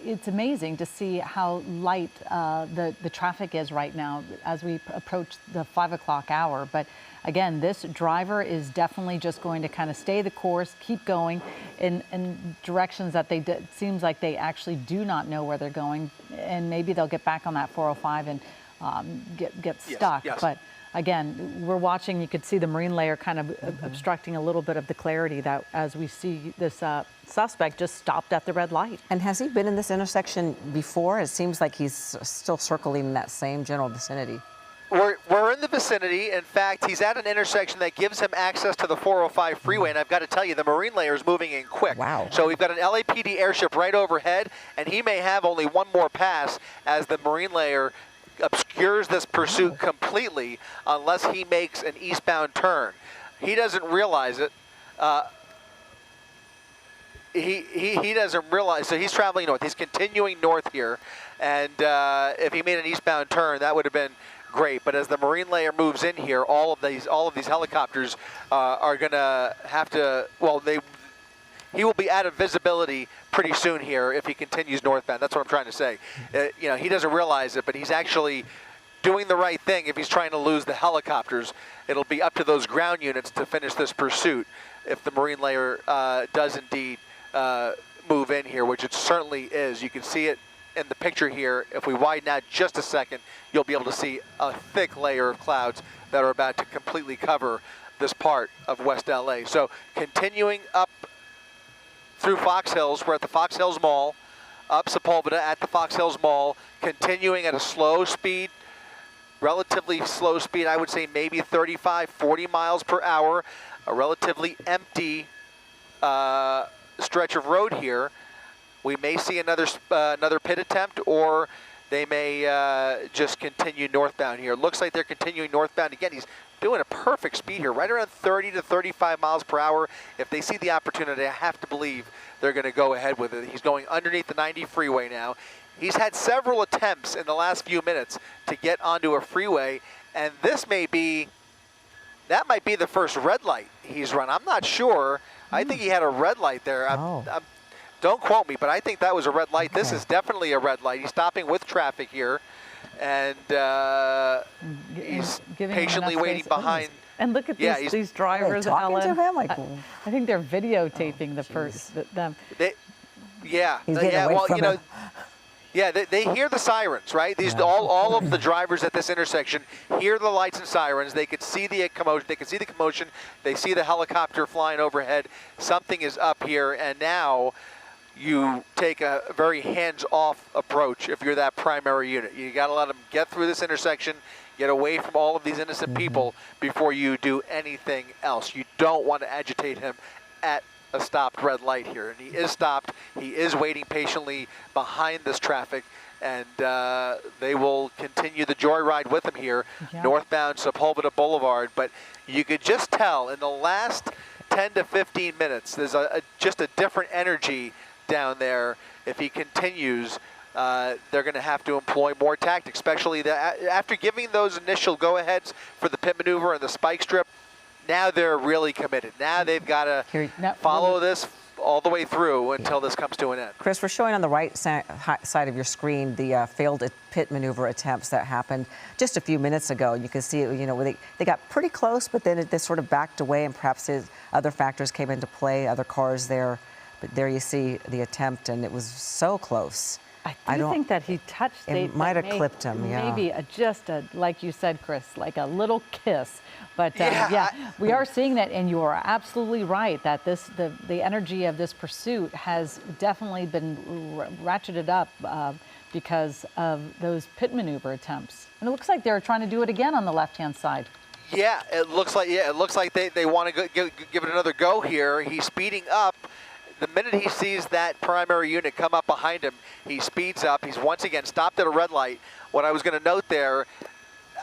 it's amazing to see how light the traffic is right now as we approach the 5 o'clock hour. But again, this driver is definitely just going to kind of stay the course, keep going in directions that seems like they actually do not know where they're going, and maybe they'll get back on that 405 and get stuck. Yes. But again, we're watching, you could see the marine layer kind of obstructing a little bit of the clarity that as we see this suspect just stopped at the red light. And has he been in this intersection before? It seems like he's still circling in that same general vicinity. We're in the vicinity. In fact, he's at an intersection that gives him access to the 405 freeway, and I've got to tell you, the marine layer is moving in quick. Wow. So we've got an LAPD airship right overhead, and he may have only one more pass as the marine layer obscures this pursuit completely unless he makes an eastbound turn. He doesn't realize it. He doesn't realize, so he's traveling north. He's continuing north here, and if he made an eastbound turn, that would have been great. But as the marine layer moves in here, all of these helicopters are going to have to. Well, he will be out of visibility pretty soon here if he continues northbound. That's what I'm trying to say. He doesn't realize it, but he's actually doing the right thing. If he's trying to lose the helicopters, it'll be up to those ground units to finish this pursuit if the marine layer does indeed move in here, which it certainly is. You can see it in the picture here. If we widen out just a second, you'll be able to see a thick layer of clouds that are about to completely cover this part of West LA. So continuing up through Fox Hills, we're at the Fox Hills Mall, up Sepulveda at the Fox Hills Mall, continuing at a slow speed, relatively slow speed, I would say maybe 35, 40 miles per hour, a relatively empty stretch of road here. We may see another pit attempt, or they may just continue northbound here. Looks like they're continuing northbound. Again, he's doing a perfect speed here, right around 30 to 35 miles per hour. If they see the opportunity, I have to believe they're going to go ahead with it. He's going underneath the 90 freeway now. He's had several attempts in the last few minutes to get onto a freeway, and that might be the first red light he's run. I'm not sure. I think he had a red light there. Don't quote me, but I think that was a red light. Okay. This is definitely a red light. He's stopping with traffic here, and he's patiently waiting behind. And look at these drivers. Talking to him? Like, I think they're videotaping them. They hear the sirens, right? All of the drivers at this intersection hear the lights and sirens. They could see the commotion. They see the helicopter flying overhead. Something is up here, and now you take a very hands-off approach if you're that primary unit. You got to let them get through this intersection, get away from all of these innocent people before you do anything else. You don't want to agitate him at a stopped red light here. And he is stopped. He is waiting patiently behind this traffic. And they will continue the joyride with him here, northbound Sepulveda Boulevard. But you could just tell in the last 10 to 15 minutes, there's just a different energy down there. If he continues, they're going to have to employ more tactics, especially after giving those initial go-aheads for the pit maneuver and the spike strip. Now they're really committed. Now they've got to follow this all the way through until this comes to an end. Chris, we're showing on the right side of your screen the failed pit maneuver attempts that happened just a few minutes ago. You can see, you know, they got pretty close, but then they sort of backed away, and perhaps other factors came into play, other cars there. But there you see the attempt, and it was so close. I do think that he touched. It might have clipped him, Maybe just like you said, Chris, like a little kiss. But we are seeing that, and you are absolutely right that the energy of this pursuit has definitely been ratcheted up because of those pit maneuver attempts. And it looks like they're trying to do it again on the left-hand side. Yeah, it looks like they want to give it another go here. He's speeding up. The minute he sees that primary unit come up behind him, he speeds up. He's once again stopped at a red light. What I was going to note there,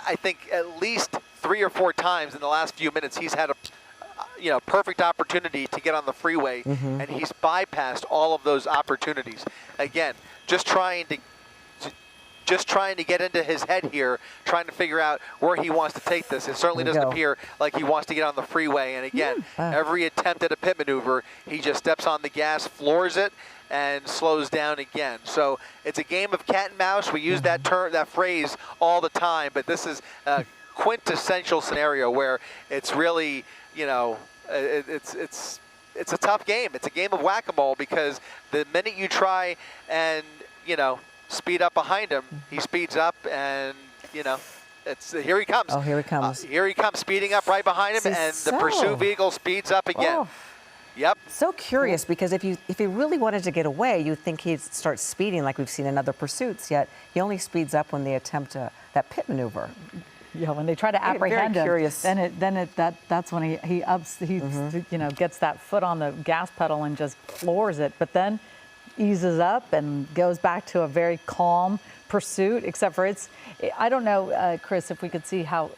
I think at least 3 or 4 times in the last few minutes, he's had a perfect opportunity to get on the freeway, and he's bypassed all of those opportunities. Again, just trying to get into his head here, trying to figure out where he wants to take this. It certainly doesn't appear like he wants to get on the freeway. And again, every attempt at a pit maneuver, he just steps on the gas, floors it, and slows down again. So it's a game of cat and mouse. We use that phrase all the time, but this is a quintessential scenario where it's really, it's a tough game. It's a game of whack-a-mole, because the minute you try and, speed up behind him, he speeds up, and here he comes. Oh, here he comes. Here he comes, speeding up right behind him, and the pursuit vehicle speeds up again. Oh. Yep. So curious, because if he really wanted to get away, you'd think he'd start speeding like we've seen in other pursuits. Yet he only speeds up when they attempt that pit maneuver. Yeah, when they try to apprehend him, that's when he ups, gets that foot on the gas pedal and just floors it. But then eases up and goes back to a very calm pursuit, except for I don't know, Chris, if we could see how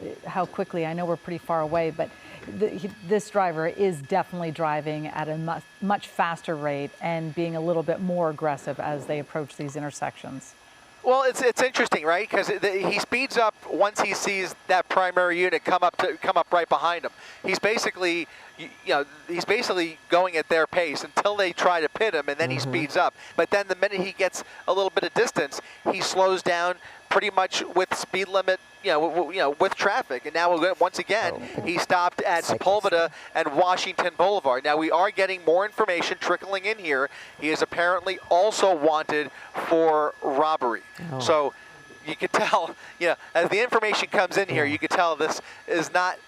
quickly. I know we're pretty far away, but this driver is definitely driving at a much faster rate and being a little bit more aggressive as they approach these intersections. Well, it's interesting, right? Because he speeds up once he sees that primary unit come up right behind him. He's basically, he's basically going at their pace until they try to pit him, and then he speeds up. But then the minute he gets a little bit of distance, he slows down pretty much with speed limit, with traffic. And now once again, he stopped at Sepulveda and Washington Boulevard. Now we are getting more information trickling in here. He is apparently also wanted for robbery. Oh. So you could tell, as the information comes in here, you could tell this is not,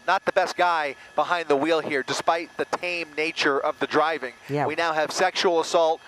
not the best guy behind the wheel here, despite the tame nature of the driving. Yeah. We now have sexual assault,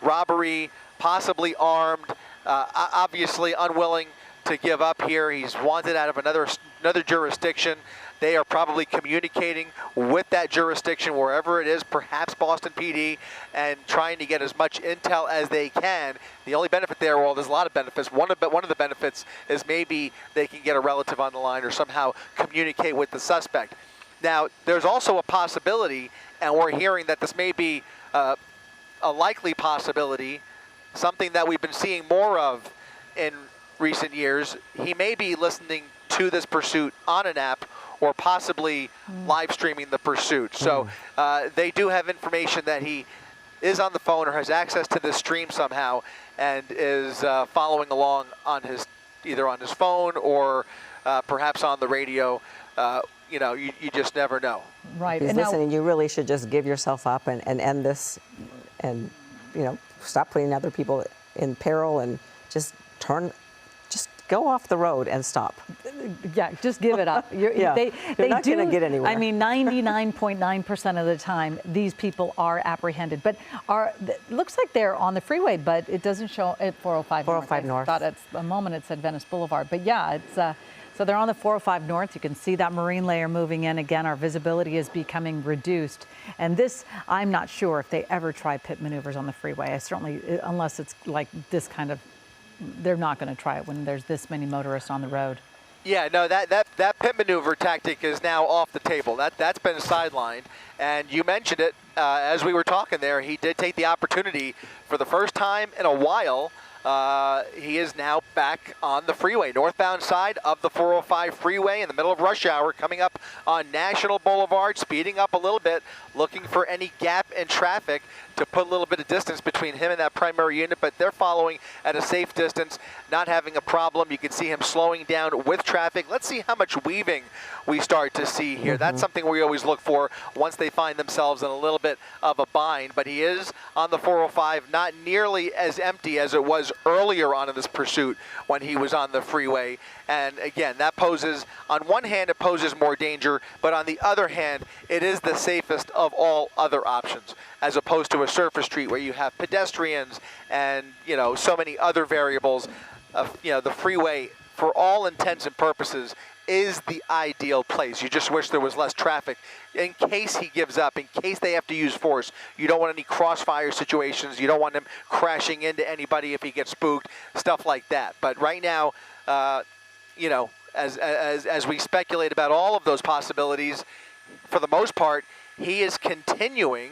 robbery, possibly armed, obviously unwilling to give up here. He's wanted out of another jurisdiction. They are probably communicating with that jurisdiction, wherever it is, perhaps Boston PD, and trying to get as much intel as they can. The only benefit there, well, there's a lot of benefits. One of the benefits is maybe they can get a relative on the line or somehow communicate with the suspect. Now, there's also a possibility, and we're hearing that this may be a likely possibility, something that we've been seeing more of in recent years. He may be listening to this pursuit on an app, or possibly live streaming the pursuit. So they do have information that he is on the phone or has access to this stream somehow, and is following along on either on his phone or perhaps on the radio. You just never know. Right. He's listening. You really should just give yourself up and end this, and stop putting other people in peril, and just go off the road and stop. Yeah, just give it up. They're not going to get anywhere. I mean, 99.9% of the time, these people are apprehended. But looks like they're on the freeway, but it doesn't show at 405 North. 405 North. I thought at a moment it said Venice Boulevard. But yeah, it's So they're on the 405 North. You can see that marine layer moving in. Again, our visibility is becoming reduced. And this, I'm not sure if they ever try pit maneuvers on the freeway. I certainly, unless it's like this kind of, they're not going to try it when there's this many motorists on the road. Yeah, no, that pit maneuver tactic is now off the table. That's been sidelined. And you mentioned it as we were talking there. He did take the opportunity for the first time in a while. He is now back on the freeway, northbound side of the 405 freeway in the middle of rush hour, coming up on National Boulevard, speeding up a little bit, looking for any gap in traffic to put a little bit of distance between him and that primary unit, but they're following at a safe distance, not having a problem. You can see him slowing down with traffic. Let's see how much weaving we start to see here. That's something we always look for once they find themselves in a little bit of a bind, but he is on the 405, not nearly as empty as it was earlier on in this pursuit when he was on the freeway. And again, that poses, on one hand, it poses more danger, but on the other hand, it is the safest of all other options, as opposed to a surface street where you have pedestrians and, you know, so many other variables. You know, the freeway, for all intents and purposes, is the ideal place. You just wish there was less traffic in case he gives up, in case they have to use force. You don't want any crossfire situations. You don't want him crashing into anybody if he gets spooked, stuff like that. But right now, you know, as we speculate about all of those possibilities, for the most part, he is continuing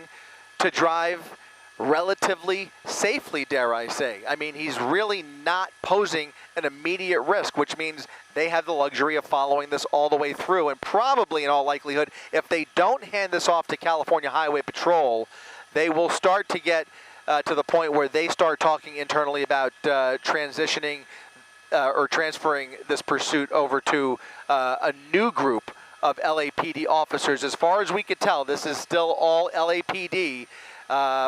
to drive relatively safely, dare I say. I mean, he's really not posing an immediate risk, which means they have the luxury of following this all the way through. And probably, in all likelihood, if they don't hand this off to California Highway Patrol, they will start to get to the point where they start talking internally about transitioning or transferring this pursuit over to a new group of LAPD officers. As far as we could tell, this is still all LAPD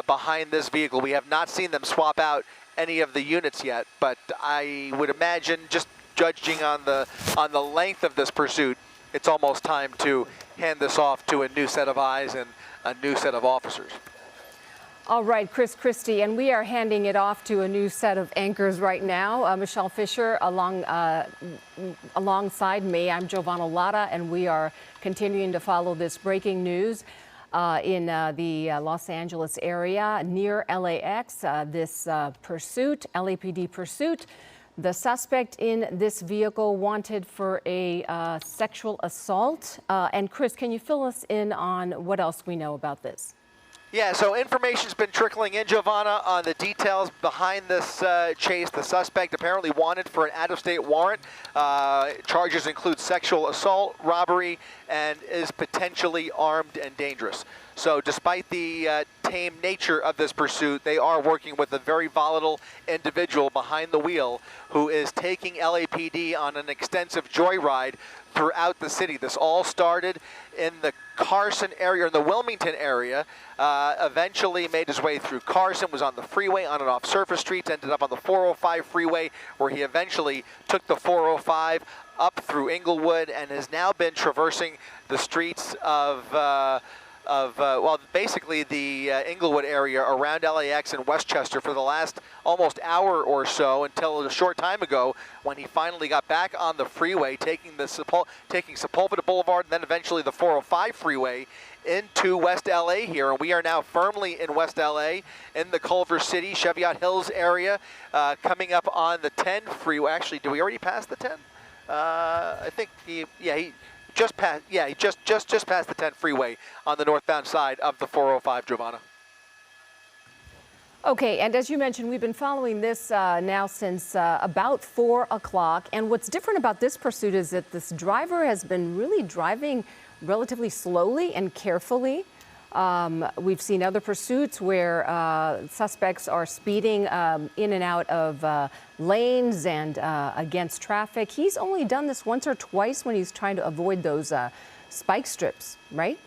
behind this vehicle. We have not seen them swap out any of the units yet, but I would imagine, just judging on the length of this pursuit, it's almost time to hand this off to a new set of eyes and a new set of officers. All right, Chris Christie, and we are handing it off to a new set of anchors right now. Michelle Fisher alongside me. I'm Giovanna Latta, and we are continuing to follow this breaking news in the Los Angeles area near LAX. This pursuit, LAPD pursuit. The suspect in this vehicle wanted for a sexual assault. And Chris, can you fill us in on what else we know about this? Yeah, so information's been trickling in, Giovanna, on the details behind this chase. The suspect apparently wanted for an out-of-state warrant. Charges include sexual assault, robbery, and is potentially armed and dangerous. So despite the tame nature of this pursuit, they are working with a very volatile individual behind the wheel who is taking LAPD on an extensive joyride throughout the city. This all started in the Carson area, in the Wilmington area, eventually made his way through Carson, was on the freeway, on and off surface streets, ended up on the 405 freeway, where he eventually took the 405 up through Inglewood and has now been traversing the streets of well, basically the Inglewood area around LAX and Westchester for the last almost hour or so, until a short time ago when he finally got back on the freeway, taking Sepulveda Boulevard and then eventually the 405 freeway into West LA here. And we are now firmly in West LA in the Culver City, Cheviot Hills area, coming up on the 10 freeway. Actually, do we already pass the 10? I think he just passed the 10 freeway on the northbound side of the 405, Giovanna. Okay, and as you mentioned, we've been following this now since about 4 o'clock. And what's different about this pursuit is that this driver has been really driving relatively slowly and carefully. We've seen other pursuits where suspects are speeding in and out of lanes and against traffic. He's only done this once or twice when he's trying to avoid those spike strips, right?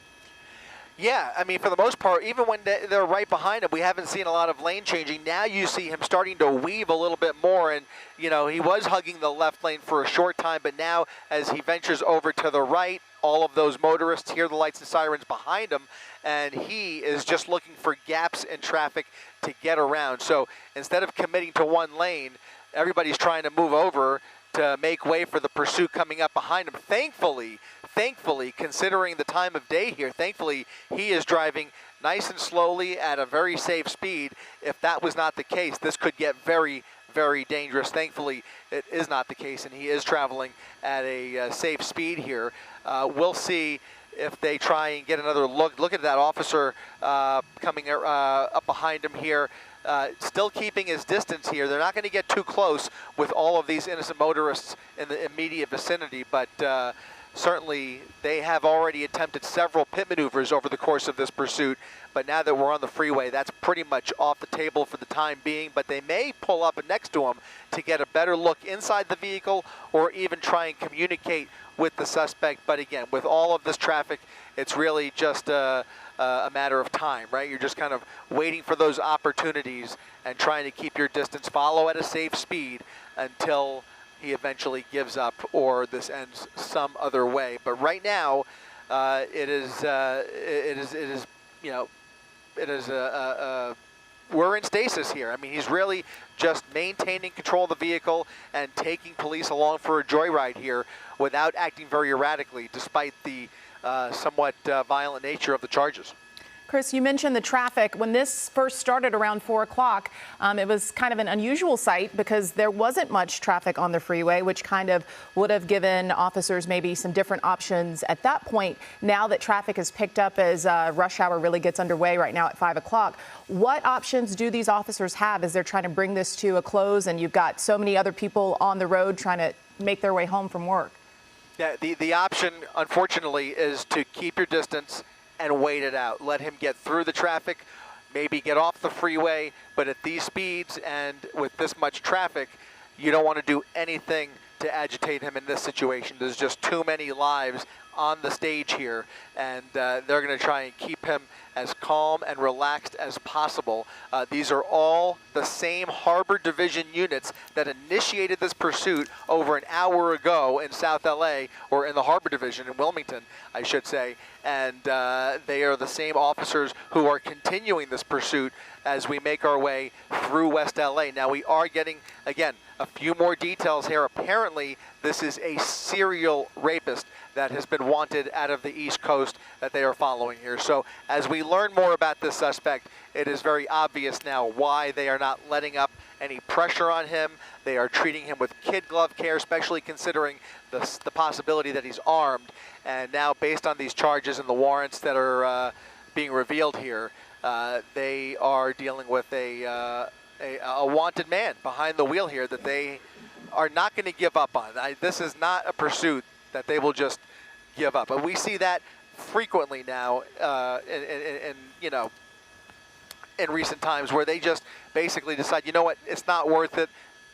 Yeah, I mean, for the most part, even when they're right behind him, we haven't seen a lot of lane changing. Now you see him starting to weave a little bit more, and, you know, he was hugging the left lane for a short time, but now as he ventures over to the right, all of those motorists hear the lights and sirens behind him, and he is just looking for gaps in traffic to get around. So instead of committing to one lane, everybody's trying to move over to make way for the pursuit coming up behind him. Thankfully, considering the time of day here, thankfully he is driving nice and slowly at a very safe speed. If that was not the case, this could get very, very dangerous. Thankfully, it is not the case, and he is traveling at a safe speed here. We'll see if they try and get another look. Look at that officer coming up behind him here. Still keeping his distance here. They're not going to get too close with all of these innocent motorists in the immediate vicinity, but certainly they have already attempted several pit maneuvers over the course of this pursuit. But now that we're on the freeway, that's pretty much off the table for the time being. But they may pull up next to him to get a better look inside the vehicle, or even try and communicate with the suspect. But again, with all of this traffic, it's really just a matter of time, right? You're just kind of waiting for those opportunities and trying to keep your distance, follow at a safe speed until he eventually gives up or this ends some other way. But right now, it is we're in stasis here. I mean, he's really just maintaining control of the vehicle and taking police along for a joyride here without acting very erratically, despite the somewhat violent nature of the charges. Chris, you mentioned the traffic. When this first started around 4 o'clock, it was kind of an unusual sight because there wasn't much traffic on the freeway, which kind of would have given officers maybe some different options at that point. Now that traffic has picked up as rush hour really gets underway right now at 5 o'clock, what options do these officers have as they're trying to bring this to a close and you've got so many other people on the road trying to make their way home from work? Yeah, the option, unfortunately, is to keep your distance and wait it out. Let him get through the traffic, maybe get off the freeway, but at these speeds and with this much traffic, you don't want to do anything to agitate him in this situation. There's just too many lives on the stage here, and they're going to try and keep him as calm and relaxed as possible. These are all the same Harbor Division units that initiated this pursuit over an hour ago in South LA, or in the Harbor Division in Wilmington, I should say. And they are the same officers who are continuing this pursuit as we make our way through West LA. Now we are getting, again, a few more details here. Apparently, this is a serial rapist that has been wanted out of the East Coast that they are following here. So as we learn more about this suspect, it is very obvious now why they are not letting up any pressure on him. They are treating him with kid glove care, especially considering the possibility that he's armed. And now, based on these charges and the warrants that are being revealed here, they are dealing with a wanted man behind the wheel here that they are not going to give up on. This is not a pursuit that they will just give up. But we see that frequently now in recent times, where they just basically decide, you know what, it's not worth it.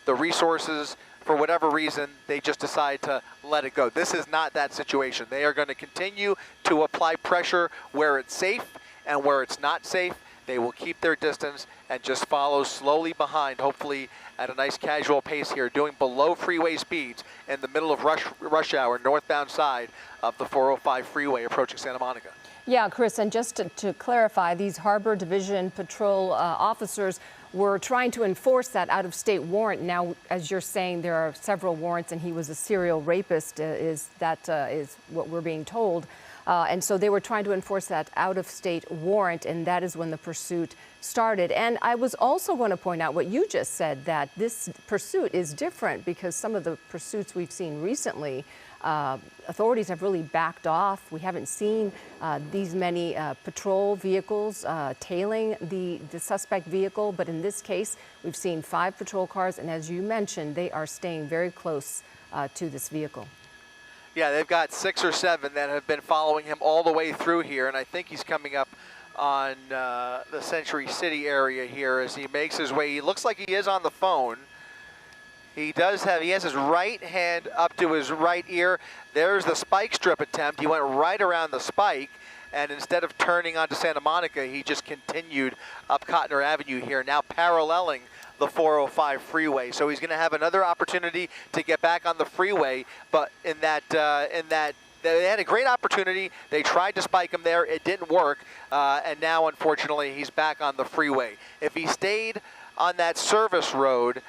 The resources, for whatever reason, they just decide to let it go. This is not that situation. They are going to continue to apply pressure where it's safe, and where it's not safe, they will keep their distance and just follow slowly behind, hopefully at a nice casual pace here, doing below freeway speeds in the middle of rush hour, northbound side of the 405 freeway approaching Santa Monica. Yeah, Chris, and just to clarify, these Harbor Division Patrol officers were trying to enforce that out-of-state warrant. Now, as you're saying, there are several warrants, and he was a serial rapist, is what we're being told. And so they were trying to enforce that out-of-state warrant, and that is when the pursuit started. And I was also going to point out what you just said, that this pursuit is different because some of the pursuits we've seen recently, authorities have really backed off. We haven't seen these many patrol vehicles tailing the suspect vehicle, but in this case, we've seen 5 patrol cars, and as you mentioned, they are staying very close to this vehicle. Yeah, they've got 6 or 7 that have been following him all the way through here, and I think he's coming up on the Century City area here as he makes his way. He looks like he is on the phone. He has his right hand up to his right ear. There's the spike strip attempt. He went right around the spike, and instead of turning onto Santa Monica, he just continued up Cotner Avenue here, now paralleling the 405 freeway. So he's going to have another opportunity to get back on the freeway, but in that they had a great opportunity. They tried to spike him there. It didn't work, and now, unfortunately, he's back on the freeway. If he stayed on that service road,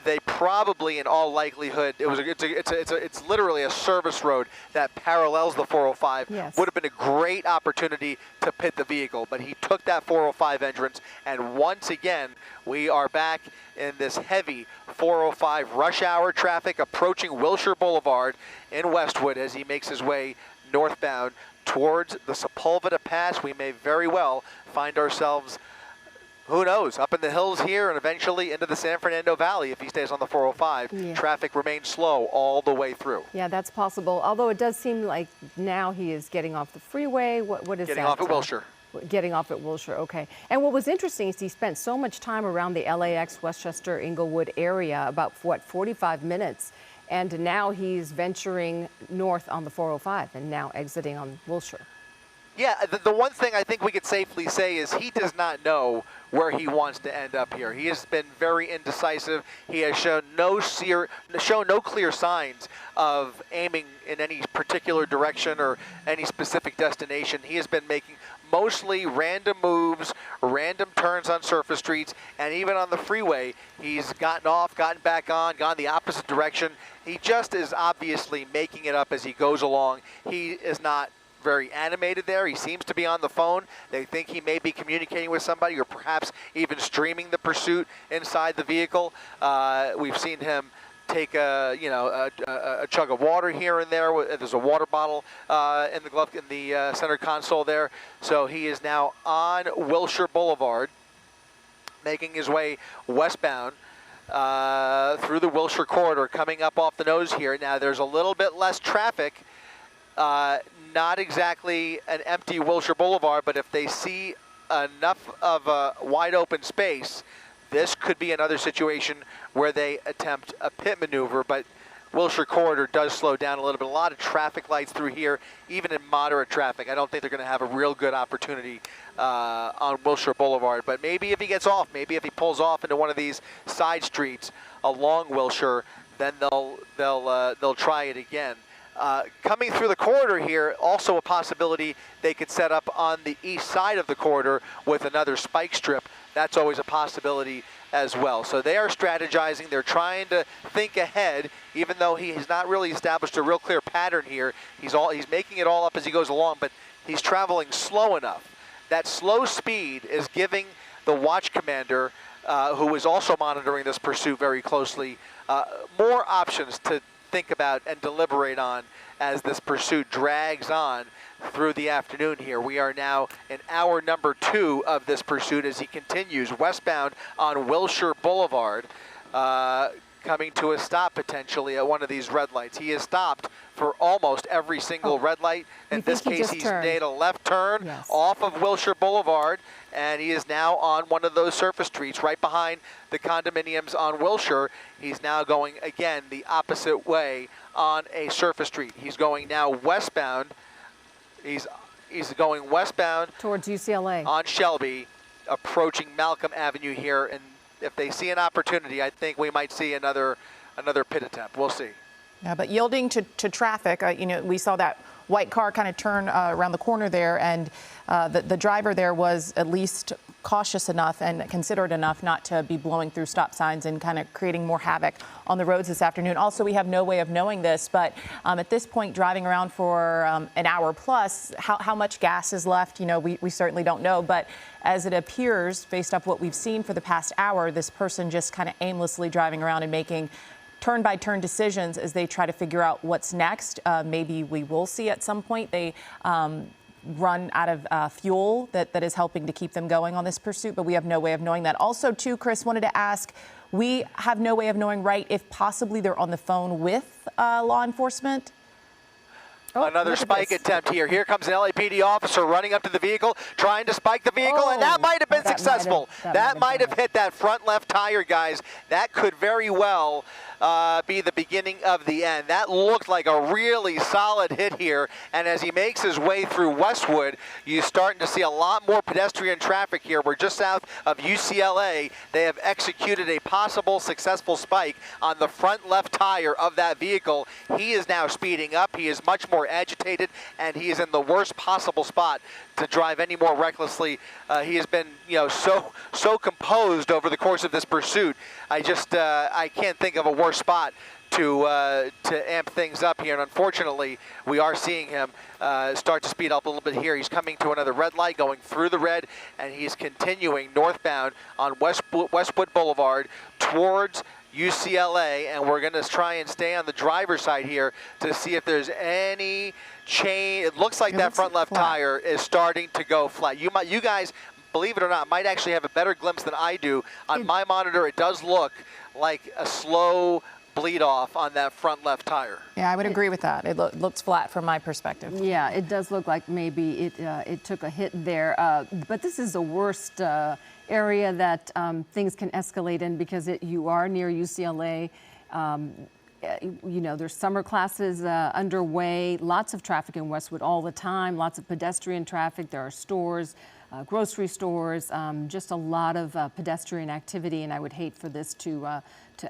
they probably, in all likelihood, it's literally a service road that parallels the 405. Yes. Would have been a great opportunity to pit the vehicle, but he took that 405 entrance, and once again, we are back in this heavy 405 rush hour traffic approaching Wilshire Boulevard in Westwood as he makes his way northbound towards the Sepulveda Pass. We may very well find ourselves, who knows, up in the hills here and eventually into the San Fernando Valley if he stays on the 405. Yeah. Traffic remains slow all the way through. Yeah, that's possible. Although it does seem like now he is getting off the freeway. What is that? Getting off at Wilshire. Getting off at Wilshire, okay. And what was interesting is he spent so much time around the LAX, Westchester, Inglewood area, about, what, 45 minutes. And now he's venturing north on the 405 and now exiting on Wilshire. Yeah, the one thing I think we could safely say is he does not know where he wants to end up here. He has been very indecisive. He has shown no clear signs of aiming in any particular direction or any specific destination. He has been making mostly random moves, random turns on surface streets, and even on the freeway, he's gotten off, gotten back on, gone the opposite direction. He just is obviously making it up as he goes along. He is not very animated there. He seems to be on the phone. They think he may be communicating with somebody or perhaps even streaming the pursuit inside the vehicle. We've seen him take a chug of water here and there. There's a water bottle in the center console there. So he is now on Wilshire Boulevard, making his way westbound through the Wilshire corridor, coming up off the nose here. Now there's a little bit less traffic. Not exactly an empty Wilshire Boulevard, but if they see enough of a wide open space, this could be another situation where they attempt a pit maneuver, but Wilshire corridor does slow down a little bit. A lot of traffic lights through here, even in moderate traffic. I don't think they're going to have a real good opportunity on Wilshire Boulevard, but maybe if he gets off, maybe if he pulls off into one of these side streets along Wilshire, then they'll try it again. Coming through the corridor here, also a possibility they could set up on the east side of the corridor with another spike strip. That's always a possibility as well. So they are strategizing. They're trying to think ahead, even though he has not really established a real clear pattern here. He's making it all up as he goes along, but he's traveling slow enough. That slow speed is giving the watch commander, who is also monitoring this pursuit very closely, more options to think about and deliberate on as this pursuit drags on through the afternoon here. We are now in hour number 2 of this pursuit as he continues westbound on Wilshire Boulevard, coming to a stop potentially at one of these red lights. He has stopped for almost every single red light. In this case, he's made a left turn off of Wilshire Boulevard, and he is now on one of those surface streets right behind the condominiums on Wilshire. He's now going, again, the opposite way on a surface street. He's going now westbound. He's going westbound towards UCLA on Shelby, approaching Malcolm Avenue here, and if they see an opportunity, I think we might see another pit attempt. We'll see. Yeah, but yielding to traffic, we saw that white car kind of turn around the corner there, and the driver there was at least cautious enough and considerate enough not to be blowing through stop signs and kind of creating more havoc on the roads this afternoon. Also, we have no way of knowing this, but at this point, driving around for an hour plus, how much gas is left, we certainly don't know. But as it appears, based off what we've seen for the past hour, this person just kind of aimlessly driving around and making turn-by-turn decisions as they try to figure out what's next. Maybe we will see at some point they run out of fuel that is helping to keep them going on this pursuit, but we have no way of knowing that. Also, too, Chris, wanted to ask, we have no way of knowing, right, if possibly they're on the phone with law enforcement? Another spike attempt here. Here comes an LAPD officer running up to the vehicle, trying to spike the vehicle, and that might have been successful. That might have hit that front left tire, guys. That could very well be the beginning of the end. That looked like a really solid hit here, and as he makes his way through Westwood, you're starting to see a lot more pedestrian traffic here. We're just south of UCLA. They have executed a possible successful spike on the front left tire of that vehicle. He is now speeding up. He is much more agitated, and he is in the worst possible spot to drive any more recklessly. He has been, so composed over the course of this pursuit. I can't think of a worse spot to amp things up here. And unfortunately, we are seeing him start to speed up a little bit here. He's coming to another red light, going through the red, and he's continuing northbound on Westwood Boulevard towards UCLA, and we're going to try and stay on the driver's side here to see if there's any change. It looks like that front left tire is starting to go flat. You guys, believe it or not, might actually have a better glimpse than I do. On my monitor, it does look like a slow bleed off on that front left tire. Yeah, I would agree with that. It looks flat from my perspective. Yeah, it does look like maybe it took a hit there. But this is the worst area that things can escalate in because you are near UCLA. There's summer classes underway, lots of traffic in Westwood all the time, lots of pedestrian traffic. There are stores, grocery stores, just a lot of pedestrian activity, and I would hate for this to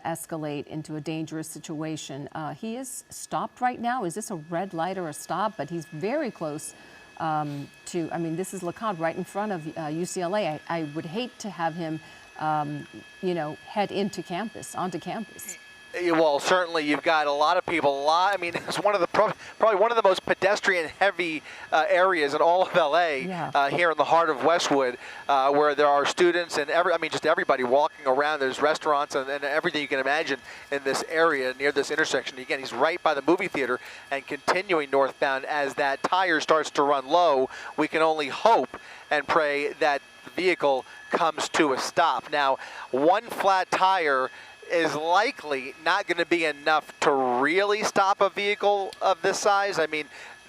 escalate into a dangerous situation. He is stopped right now. Is this a red light or a stop? But he's very close this is LeConte right in front of UCLA. I would hate to have him, head onto campus. Well, certainly you've got a lot of people. It's one of the probably one of the most pedestrian-heavy areas in all of LA. Here in the heart of Westwood, where there are students and just everybody walking around. There's restaurants and everything you can imagine in this area near this intersection. Again, he's right by the movie theater and continuing northbound. As that tire starts to run low, we can only hope and pray that the vehicle comes to a stop. Now, one flat tire is likely not going to be enough to really stop a vehicle of this size.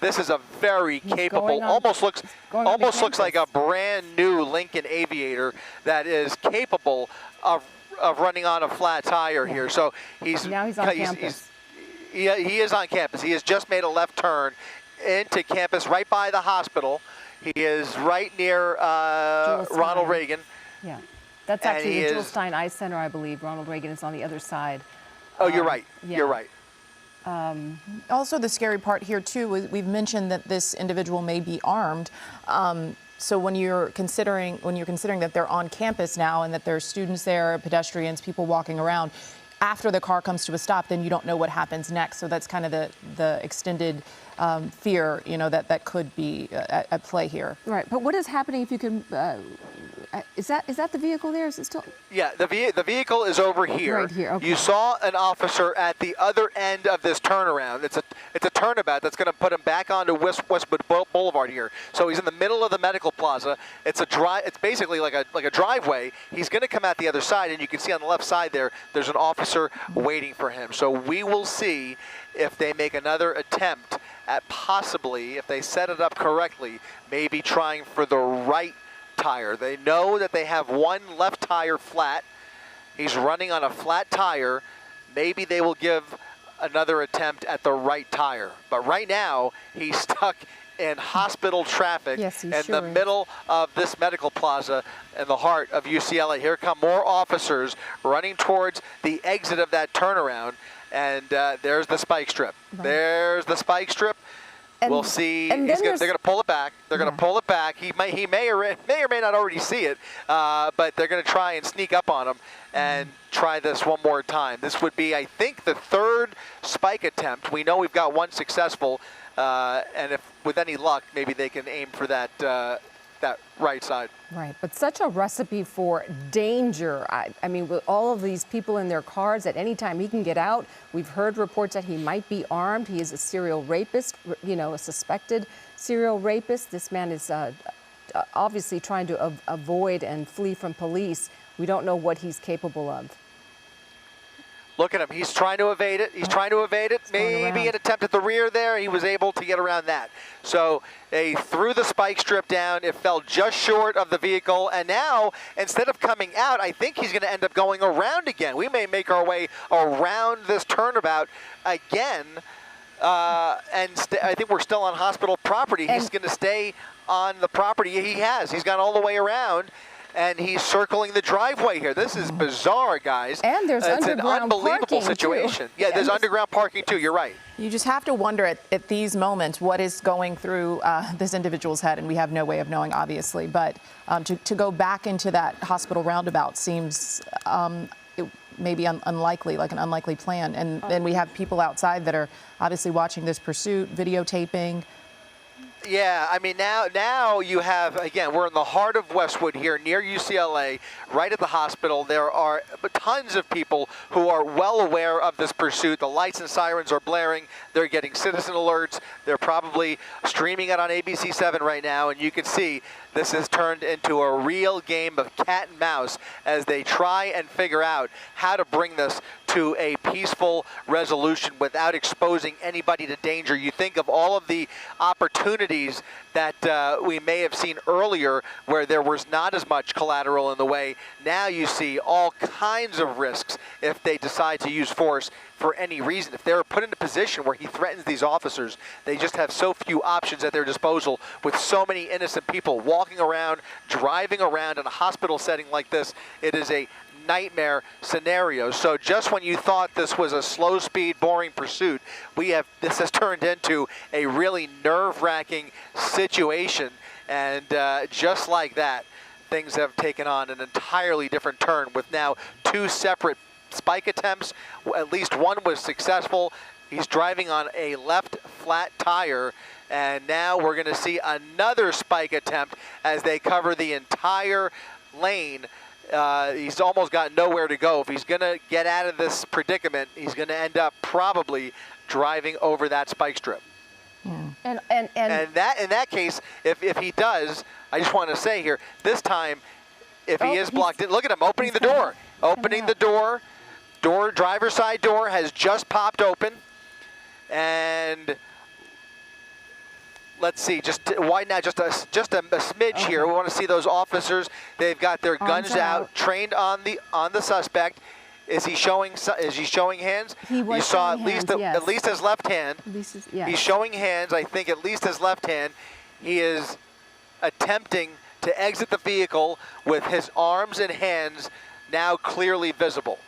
This is a very capable, almost looks like a brand new Lincoln Aviator that is capable of running on a flat tire here. So he's on campus. He is on campus. He has just made a left turn into campus right by the hospital. He is right near Ronald Reagan. Yeah. That's actually the Jules Stein Eye Center, I believe. Ronald Reagan is on the other side. Oh, you're right. Yeah. You're right. Also, the scary part here, too, is we've mentioned that this individual may be armed. So when you're considering that they're on campus now and that there are students there, pedestrians, people walking around, after the car comes to a stop, then you don't know what happens next. So that's kind of the extended fear, that could be at play here. Right. But what is happening if you can? Is that the vehicle there? Is it still? Yeah, the vehicle is over here. Right here. Okay. You saw an officer at the other end of this turnaround. It's a turnabout that's going to put him back onto Westwood Boulevard here. So he's in the middle of the medical plaza. It's basically like a driveway. He's going to come out the other side, and you can see on the left side there's an officer waiting for him. So we will see if they make another attempt at possibly, if they set it up correctly, maybe trying for the right tire. They know that they have one left tire flat. He's running on a flat tire. Maybe they will give another attempt at the right tire. But right now, he's stuck in hospital traffic in the middle of this medical plaza in the heart of UCLA. Here come more officers running towards the exit of that turnaround. And there's the spike strip. Right. There's the spike strip. We'll see. They're going to pull it back. They're going to pull it back. He may or may not already see it, but they're going to try and sneak up on him and try this one more time. This would be, I think, the third spike attempt. We know we've got one successful, and if with any luck, maybe they can aim for that right side. Right, but such a recipe for danger. I mean, with all of these people in their cars, at any time he can get out. We've heard reports that he might be armed. He is a serial rapist, a suspected serial rapist. This man is obviously trying to avoid and flee from police. We don't know what he's capable of. Look at him. He's trying to evade it. He's trying to evade it. Maybe an attempt at the rear there. He was able to get around that. So they threw the spike strip down. It fell just short of the vehicle. And now, instead of coming out, I think he's going to end up going around again. We may make our way around this turnabout again. I think we're still on hospital property. He's going to stay on the property he has. He's gone all the way around. And he's circling the driveway here. This is bizarre, guys. And there's it's underground an unbelievable parking, situation. too. Yeah, there's underground parking too. You're right. You just have to wonder at these moments what is going through this individual's head, and we have no way of knowing, obviously. But to go back into that hospital roundabout seems maybe unlikely, like an unlikely plan. And then we have people outside that are obviously watching this pursuit, videotaping. Yeah, I mean, now you have, again, we're in the heart of Westwood here near UCLA, right at the hospital. There are tons of people who are well aware of this pursuit. The lights and sirens are blaring. They're getting citizen alerts. They're probably streaming it on ABC7 right now, and you can see this has turned into a real game of cat and mouse as they try and figure out how to bring this to a peaceful resolution without exposing anybody to danger. You think of all of the opportunities that we may have seen earlier where there was not as much collateral in the way. Now you see all kinds of risks if they decide to use force for any reason. If they're put in a position where he threatens these officers, they just have so few options at their disposal with so many innocent people walking around, driving around in a hospital setting like this. It is a nightmare scenario. So just when you thought this was a slow speed, boring pursuit, this has turned into a really nerve-wracking situation. And just like that, things have taken on an entirely different turn with now two separate spike attempts. At least one was successful. He's driving on a left flat tire. And now we're going to see another spike attempt as they cover the entire lane. He's almost got nowhere to go. If he's going to get out of this predicament, he's going to end up probably driving over that spike strip. And that, in that case, if he does, I just want to say here, this time, if he is blocked in, look at him opening the door. Opening the door. Driver's side door has just popped open. And let's see, just widen out just a smidge here. We want to see those officers. They've got their guns out, trained on the suspect. Is he showing hands? He was you saw showing at least his left hand. Yes. He's showing hands. I think at least his left hand. He is attempting to exit the vehicle with his arms and hands now clearly visible.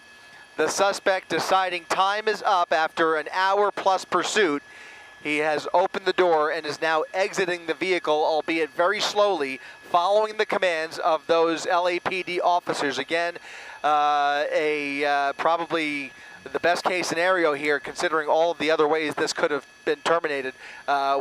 The suspect deciding time is up after an hour-plus pursuit. He has opened the door and is now exiting the vehicle, albeit very slowly, following the commands of those LAPD officers. Again, probably the best case scenario here, considering all of the other ways this could have been terminated.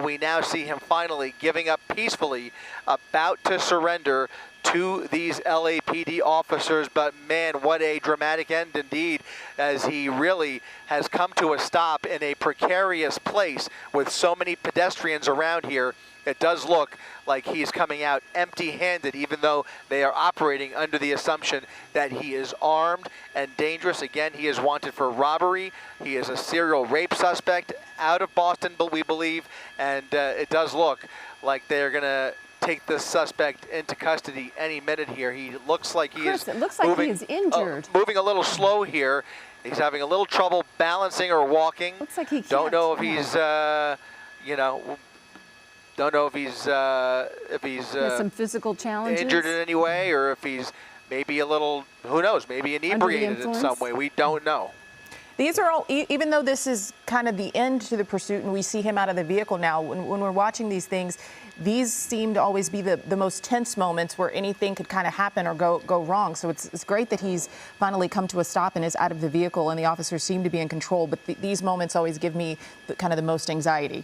We now see him finally giving up peacefully, about to surrender to these LAPD officers. But man, what a dramatic end indeed, as he really has come to a stop in a precarious place with so many pedestrians around here. It does look like he's coming out empty-handed, even though they are operating under the assumption that he is armed and dangerous. Again, he is wanted for robbery. He is a serial rape suspect out of Boston, but we believe, and it does look like they're going to take this suspect into custody any minute here. He looks like he is it looks like he is injured. Moving a little slow here. He's having a little trouble balancing or walking. Looks like he can't. Don't know if he's, don't know if he's some physical challenges, injured in any way, or if he's maybe a little, who knows, maybe inebriated in some way. We don't know. These are all, even though this is kind of the end to the pursuit and we see him out of the vehicle now, when we're watching these things, these seem to always be the most tense moments where anything could kind of happen or go wrong. So it's great that he's finally come to a stop and is out of the vehicle and the officers seem to be in control. But these moments always give me kind of the most anxiety.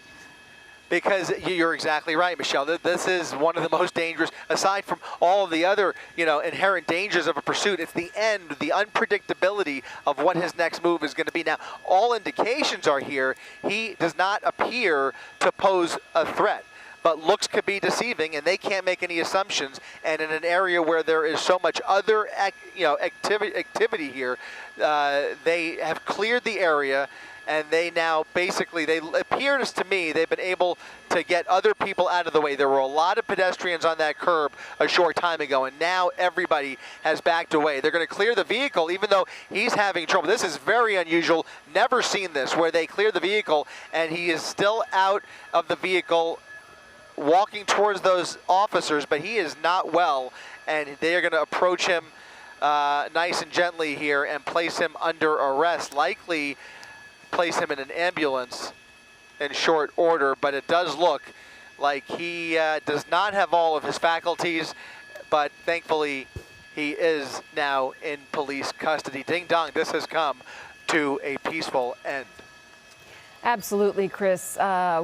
Because you're exactly right, Michelle. This is one of the most dangerous, aside from all of the other, inherent dangers of a pursuit. It's the end, the unpredictability of what his next move is going to be. Now, all indications are here he does not appear to pose a threat. but looks could be deceiving, and they can't make any assumptions. And in an area where there is so much other activity here, they have cleared the area, and they now basically, it appears to me they've been able to get other people out of the way. There were a lot of pedestrians on that curb a short time ago, and now everybody has backed away. They're going to clear the vehicle, even though he's having trouble. This is very unusual. Never seen this, where they clear the vehicle, and he is still out of the vehicle walking towards those officers, but he is not well, and they are going to approach him nice and gently here and place him under arrest, likely place him in an ambulance in short order. But it does look like he does not have all of his faculties, but thankfully he is now in police custody. Ding dong, this has come to a peaceful end. Absolutely, Chris.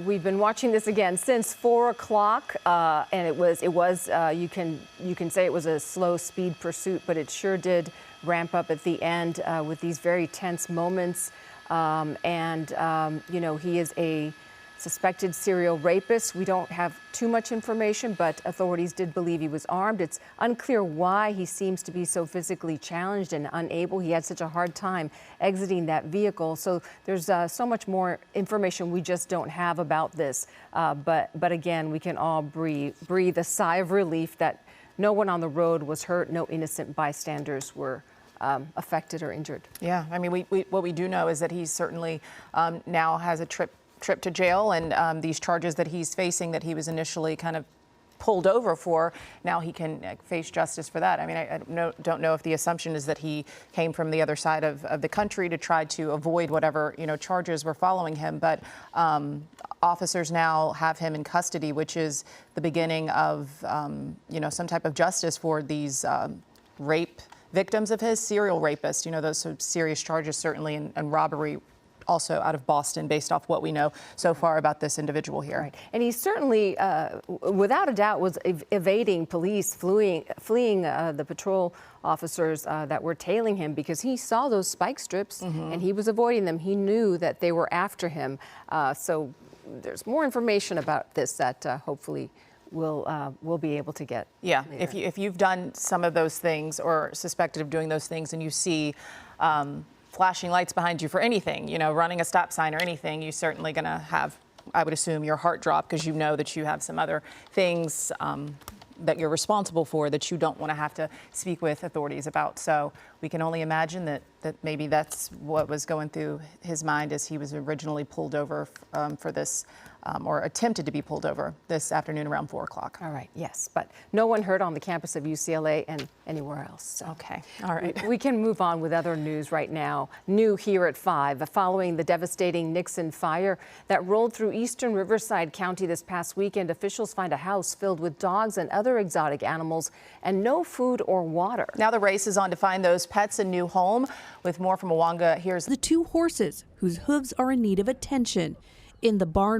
We've been watching this again since 4 o'clock, and it was you can say it was a slow speed pursuit, but it sure did ramp up at the end with these very tense moments. You know, he is a suspected serial rapist. We don't have too much information, but authorities did believe he was armed. It's unclear why he seems to be so physically challenged and unable. He had such a hard time exiting that vehicle. So there's so much more information we just don't have about this. But again, we can all breathe a sigh of relief that no one on the road was hurt. No innocent bystanders were affected or injured. Yeah, I mean, what we do know is that he certainly now has a trip to jail, and these charges that he's facing that he was initially kind of pulled over for, now he can face justice for that. I mean, I don't know if the assumption is that he came from the other side of the country to try to avoid whatever, you know, charges were following him, but officers now have him in custody, which is the beginning of, you know, some type of justice for these rape victims of his, serial rapist. You know, those serious charges certainly, and robbery also out of Boston, based off what we know so far about this individual here. Right. And he certainly, without a doubt, was evading police, fleeing the patrol officers that were tailing him, because he saw those spike strips and he was avoiding them. He knew that they were after him. So there's more information about this that hopefully we'll be able to get. Yeah, later. if you've done some of those things or suspected of doing those things, and you see flashing lights behind you for anything, you know, running a stop sign or anything, you're certainly going to have, I would assume, your heart drop, because you know that you have some other things that you're responsible for that you don't want to have to speak with authorities about. So we can only imagine that maybe that's what was going through his mind as he was originally pulled over for this, or attempted to be pulled over this afternoon around 4 o'clock. All right, yes, but no one hurt on the campus of UCLA and anywhere else. So. Okay, all right. We can move on with other news right now. New here at 5, following the devastating Nixon fire that rolled through eastern Riverside County this past weekend, officials find a house filled with dogs and other exotic animals and no food or water. Now the race is on to find those pets a new home. With more from Awanga, here's the 2 horses whose hooves are in need of attention. In the barn